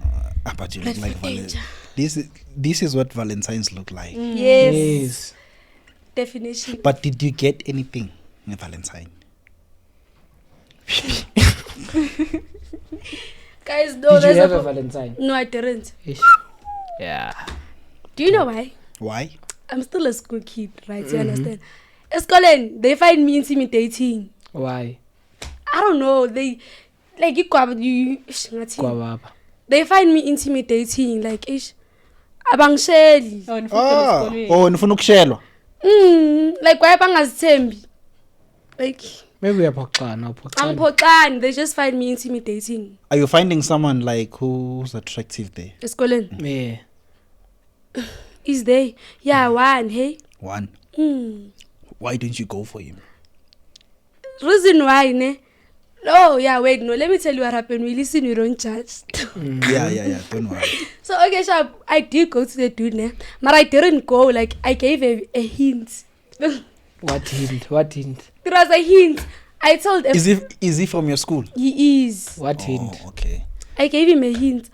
But you look But like for danger. This is what Valentines look like. Yes. Yes. Definition. But did you get anything in Valentine? Guys, no, Did you there's have a a Valentine? no, I didn't. Ish. Yeah. Do you know why? Why? I'm still a school kid, right? You understand? Escolen, they find me intimidating. Why? I don't know. They like you. Kwababa. They find me intimidating. Like ish, abangsheli. Oh, Ah, oh, nifuna ukushelwa. Like why bangazithembi? Like Maybe uyaphoxana. I'm Potan. They just find me intimidating. Are you finding someone like who's attractive there? Escolen Yeah. is they? Yeah, one. Hey. One. Why don't you go for him? Reason why, ne? Oh yeah, wait, no. Let me tell you what happened. We listen, we don't judge. Yeah. Don't worry. So okay, sharp. I did go to the dude, ne? But I didn't go. Like I gave a hint. What hint? What hint? It was a hint. I told him Is he from your school? he is. What hint? Oh, okay. I gave him a hint.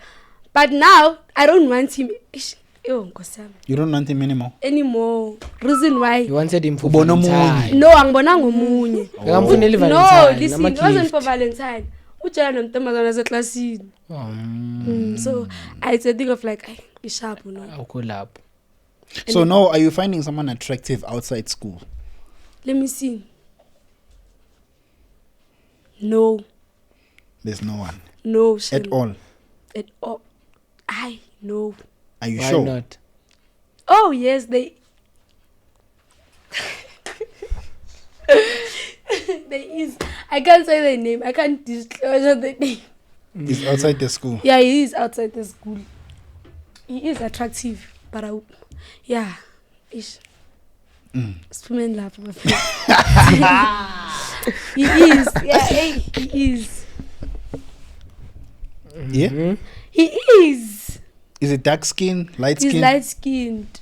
But now I don't want him. Yo, You don't want him anymore? anymore. Reason why? You wanted him for Ubona Valentine. No, angibonanga omunye. Ngamfuneli No, Valentine. listen, it wasn't for Valentine. Ujala nomntombazana seclassini. So I said think of like I sharp, you know. Awukho lapho. So now, are you finding someone attractive outside school? Let me see. No, There's no one no, at Shem. all. At all. I no. Are you Why sure? not? Oh yes, they. There is. I can't say the name. I can't disclose the name. He's outside the school. Yeah, he is outside the school. He is attractive, but yeah, ish. Spoon love, my friend. He is. Yeah, hey, he is. Yeah. He is. Is it dark skin, light He's skin? light skinned.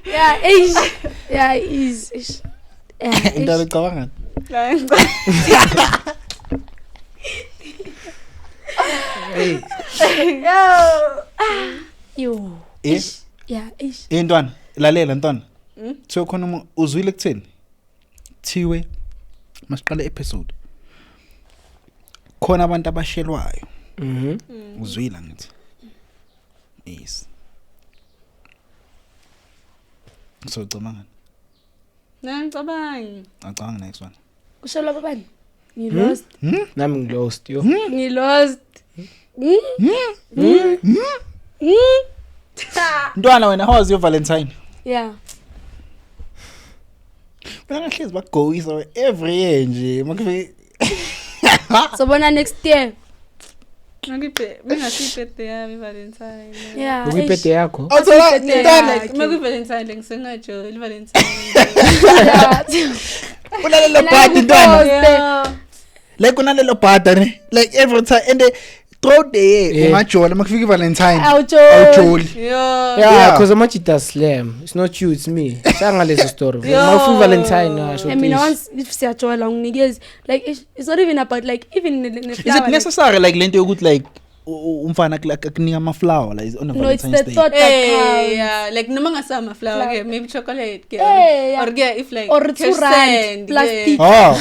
Yeah, ish. Yeah, he is. Ish. Yeah, Into ish. ngicabanga. Yo. Eh? Ish. Yeah, ish. Ntwana, lalela ntwana. So khona uzwile kutheni? Thiwe masiqale episode. Khona abantu abashelwayo. Uzwile ngithi. Yes. So cimanga. Nangicabangi. Acanga next one. Ushola babani? Ngilost. Nami ngilost yo. Ngilost. Ntwana wena, how was your Valentine? Yeah. Wena ngahlezi bagoyisa every year nje. Makufike So bona next year. Ngipe bengasi birthday yami Valentine. Yeah. Ukuyiphethe yakho. Awuthola Ntwana. Like maku Valentine ngisengajoli Valentine. ulalelo party ntwana. Yeah. Like unalelo party ne. Like every time and throughout the year ungajola makufika Valentine. Awujoli. Yeah, because Amachita slam. It's not you, it's me. Shanga leso story. Mafu Valentine I mean, once if siyajola nginikeza like it's not even about like even in the Is it necessary like lento yokuthi like umfana akunika ama flower like on a No, it's Valentine's the Day? thought that counts. Yeah, like noma ngasama flower ke maybe chocolate ke Yeah. or ke if like Or cash 2 rand send, plastic. Oh,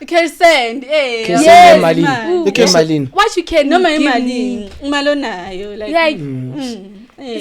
cash send Cash Yes, send imali. man. Emalini. What you can noma give imali me. imali onayo like Yeah, It's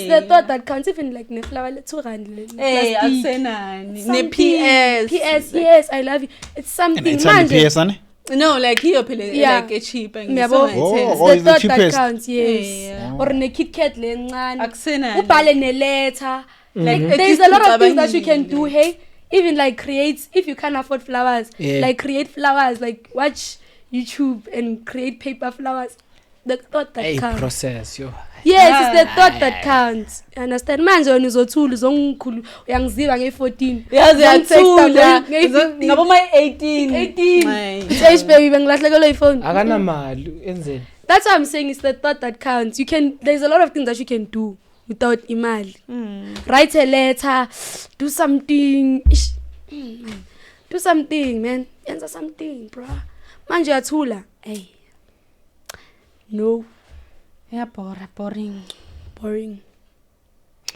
it's the thought that counts even like ne flower le 2 rand le eh plastic. akusenani ne Something. PS PS, yes, I love you. It's and something it's on the manje. PS on it? no like hiyo phela Yeah. like a cheap and Ngiyabo. Oh, It's the is the thought that cheapest. counts, yes. Yeah. Or ne Kit Kat le ncane. akusenani Ubhale ne letter. Like Mhm. there's a lot of things that you can Ecabangile. do, hey. Even like create, if you can't afford flowers, like create flowers, like watch YouTube and create paper flowers. The thought that Hey, counts. process yo. Yes, it's the thought that counts. You understand? Manje wena uzothula uzongikhulu uyangiziva nge14. yazi yathula nge15. ngabo my 18 18. Stage baby bengilahlekelwe iphone. Akana mali enzeni. That's what I'm saying, it's the thought that counts. You can there's a lot of things that you can do without imali. Write a letter, do something. Man. Do something, man. Yenza something, bro. Manje yathula. Hey. No. yeah boring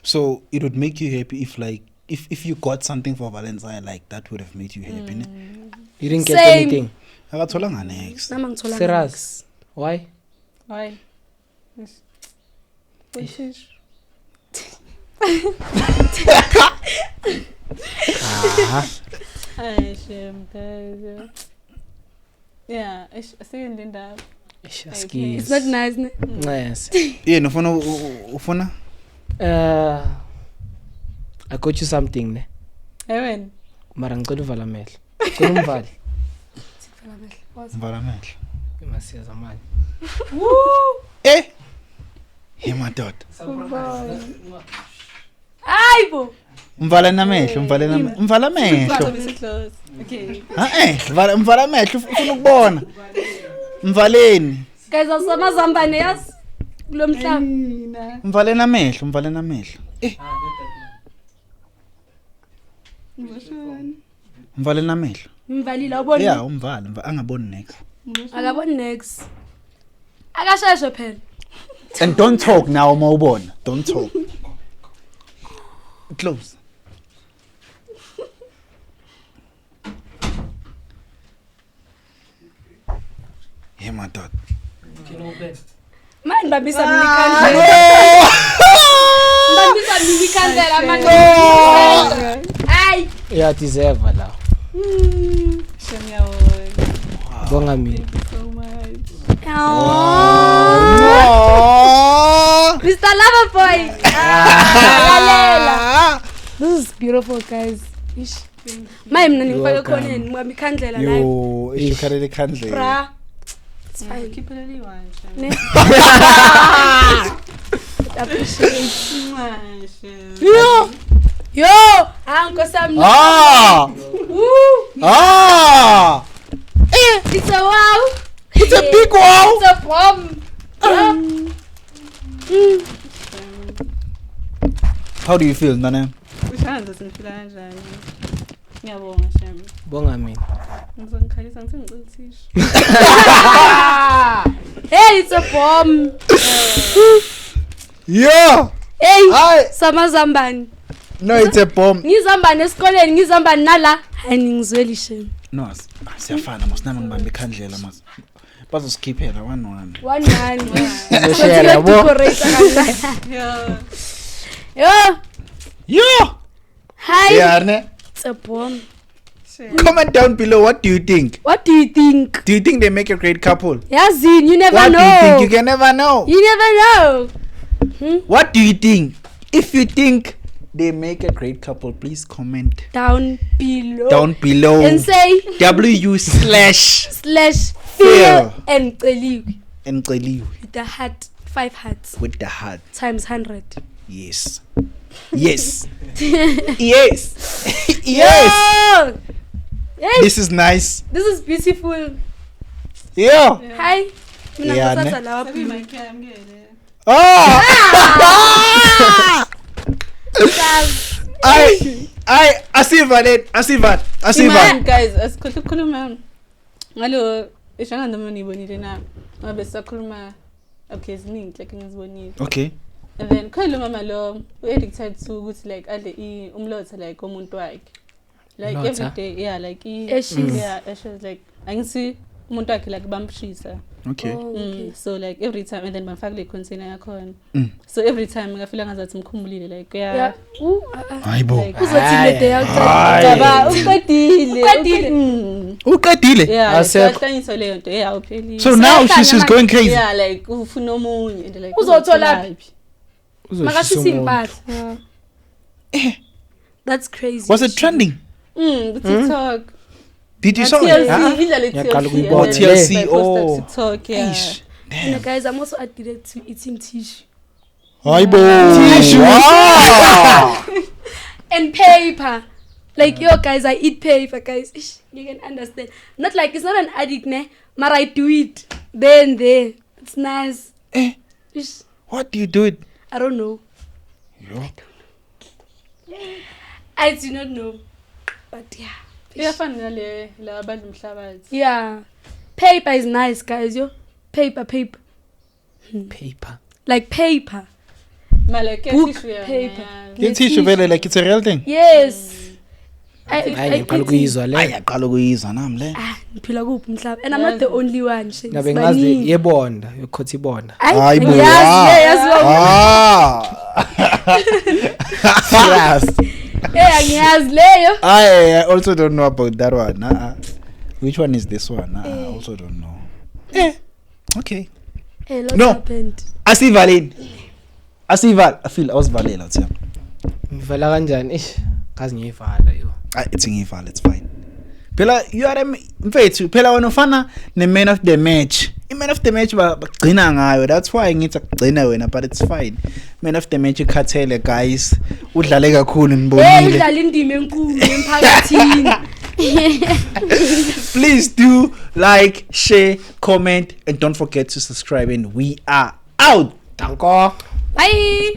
So it would make you happy if like if you got something for Valentine like that would have made you happy. Ne? You didn't get Same. anything. Akathola nga next. Nama ngithola. Serious. Why? why which is ay shame guys yeah second linda Shaski. It's not nice, ne? Yes. Yeah, ufuna? I got you something ne. Ewen Mara ngicela uvala amehlo. Ngicela umvali. Mvala amehlo. Imasiyaza manje. Hey madoda. Aibo. Mvala namehlo, mvala amehlo. close okay Mvala amehlo ufuna ukubona. Mvaleni. Guys, asamazambane yas kulomhlaba. Mvaleni amehlo. Mvaleni amehlo. Mvalile ubona. Yeah, umvale, angaboni next. Akaboni next. Akasheshe phela. And don't talk now mawubona. Don't talk. Close. Hey madoda. Man babisa minikandela. Babisa minikandela man. Ay. Yeah, deserve la. shame yawo Bonga mina. so much Mr. Loverboy. Lalela. This is beautiful, guys. Ish. My mna ngifake khoneni ngibamba ikhandlela live. Yo, ishukharele khandlela. Bra. It's fine. keep it really one Ne? shame Appreciate. shame Yo, Uncle Ah! It's a wow. It's a big wow. It's a bomb. How do you feel, Nana? ushanza sinifila kanjani ngiyabonga shem bonga mina ngizongikhalisa ngithi ngicela tissue Hey, it's a bomb. Yo. Hey, Hi. samazambani. No, it's a bomb. Ngizambani esikoleni, ngizambani nala. Hayi ngizweli shem. No, siyafana masinami ngibambe ikhandlela mas. Bazosikiphela 1-1. 1-1. Share yabo Yo. Yo. Hi. Yeah, ne? It's a bomb. Comment down below, what do you think? What do you think? Do you think they make a great couple? Yazin, you never What know. do you think? You can never know. You never know. What do you think? If you think they make a great couple, please comment Down below. down below. And say w//fear and Celiwe and Celiwe with the heart, 5 hearts with the heart. times 100. Yes. Yes. Yes. Yes. Yo! Yes. This is nice. This is beautiful. Yeah. Hi. Mina Yeah, ngithatha ne? lawa Sabi phela. mayikhamngele Oh. I asiva. Imagine guys asikhohle ukukhuluma ngalo ishanga noma nibonile na ngabe sakhuluma okay ziningi like ngizibonile Okay. and then khona mama lo addicted to ukuthi like adle umlotha like umuntu wakhe like Umlotha? every day yeah like Ashes. yeah ashes like angithi umuntu wakhe like bamshisa Okay. Oh, okay. so like every time and then bafaka le container yakhona Mm. so every time ngafila ngazathi mkhumbulile like Yeah. Hayibo. like Uzothi le day outside. Baba uqedile Uqedile. Uqedile. yeah Asekho. ahlanyiswa leyo nto yeah awuphelile So now she's going crazy. yeah like ufuna omunye and like Uzothola uzoshisa Makashisa umuntu impahla. That's crazy. Was it trending? TikTok Did you saw TLC it? idlala Ngiyaqala TLC ukuyibona. Oh, TLC. Like, post Oh. TikTok yeah Eish. And guys, I'm also addicted to eating tissue Hayibo. Tissue. Wow. and paper. Like yo guys, I eat paper, guys. Ish, you can understand. Not like it's not an addict, ne? But I do it there and there. It's nice. Ish, What do you do it? I don't know. I do not know. But yeah. Ish. iyafana nale la abantu umhlabathi Yeah. Paper is nice, guys. Yo. Paper. paper Like paper. ma like Book, tissue yeah, paper. yeah. Get tissue vele like it's a real thing. Yes. hayi ngiyaqala ukuyizwa le Ayaqala ukuyizwa nami le. Ngiphila kuphi umhlaba and I'm not the only one. Shit. ngabe ngazi yebonda yokhotha ibonda Hayibo. Yes. Fast. Yeah, ngiyazi leyo. I also don't know about that one. Which one is this one? I also don't know. Okay. Hey, what No. happened? Asival. I feel I was valela uthi. ngivala kanjani kazi ngiyivala yo It's ngivala, it's fine. Phela you are mfethu phela wena ufana ne man of the match. I-man of the match bagcina ngayo. That's why ngithi akugcina wena but it's fine. Man of the match ikhathele guys. Udlale kakhulu nibonile. Udlala indima enkulu emphakathini. Please do like, share, comment and don't forget to subscribe and we are out. danko Bye.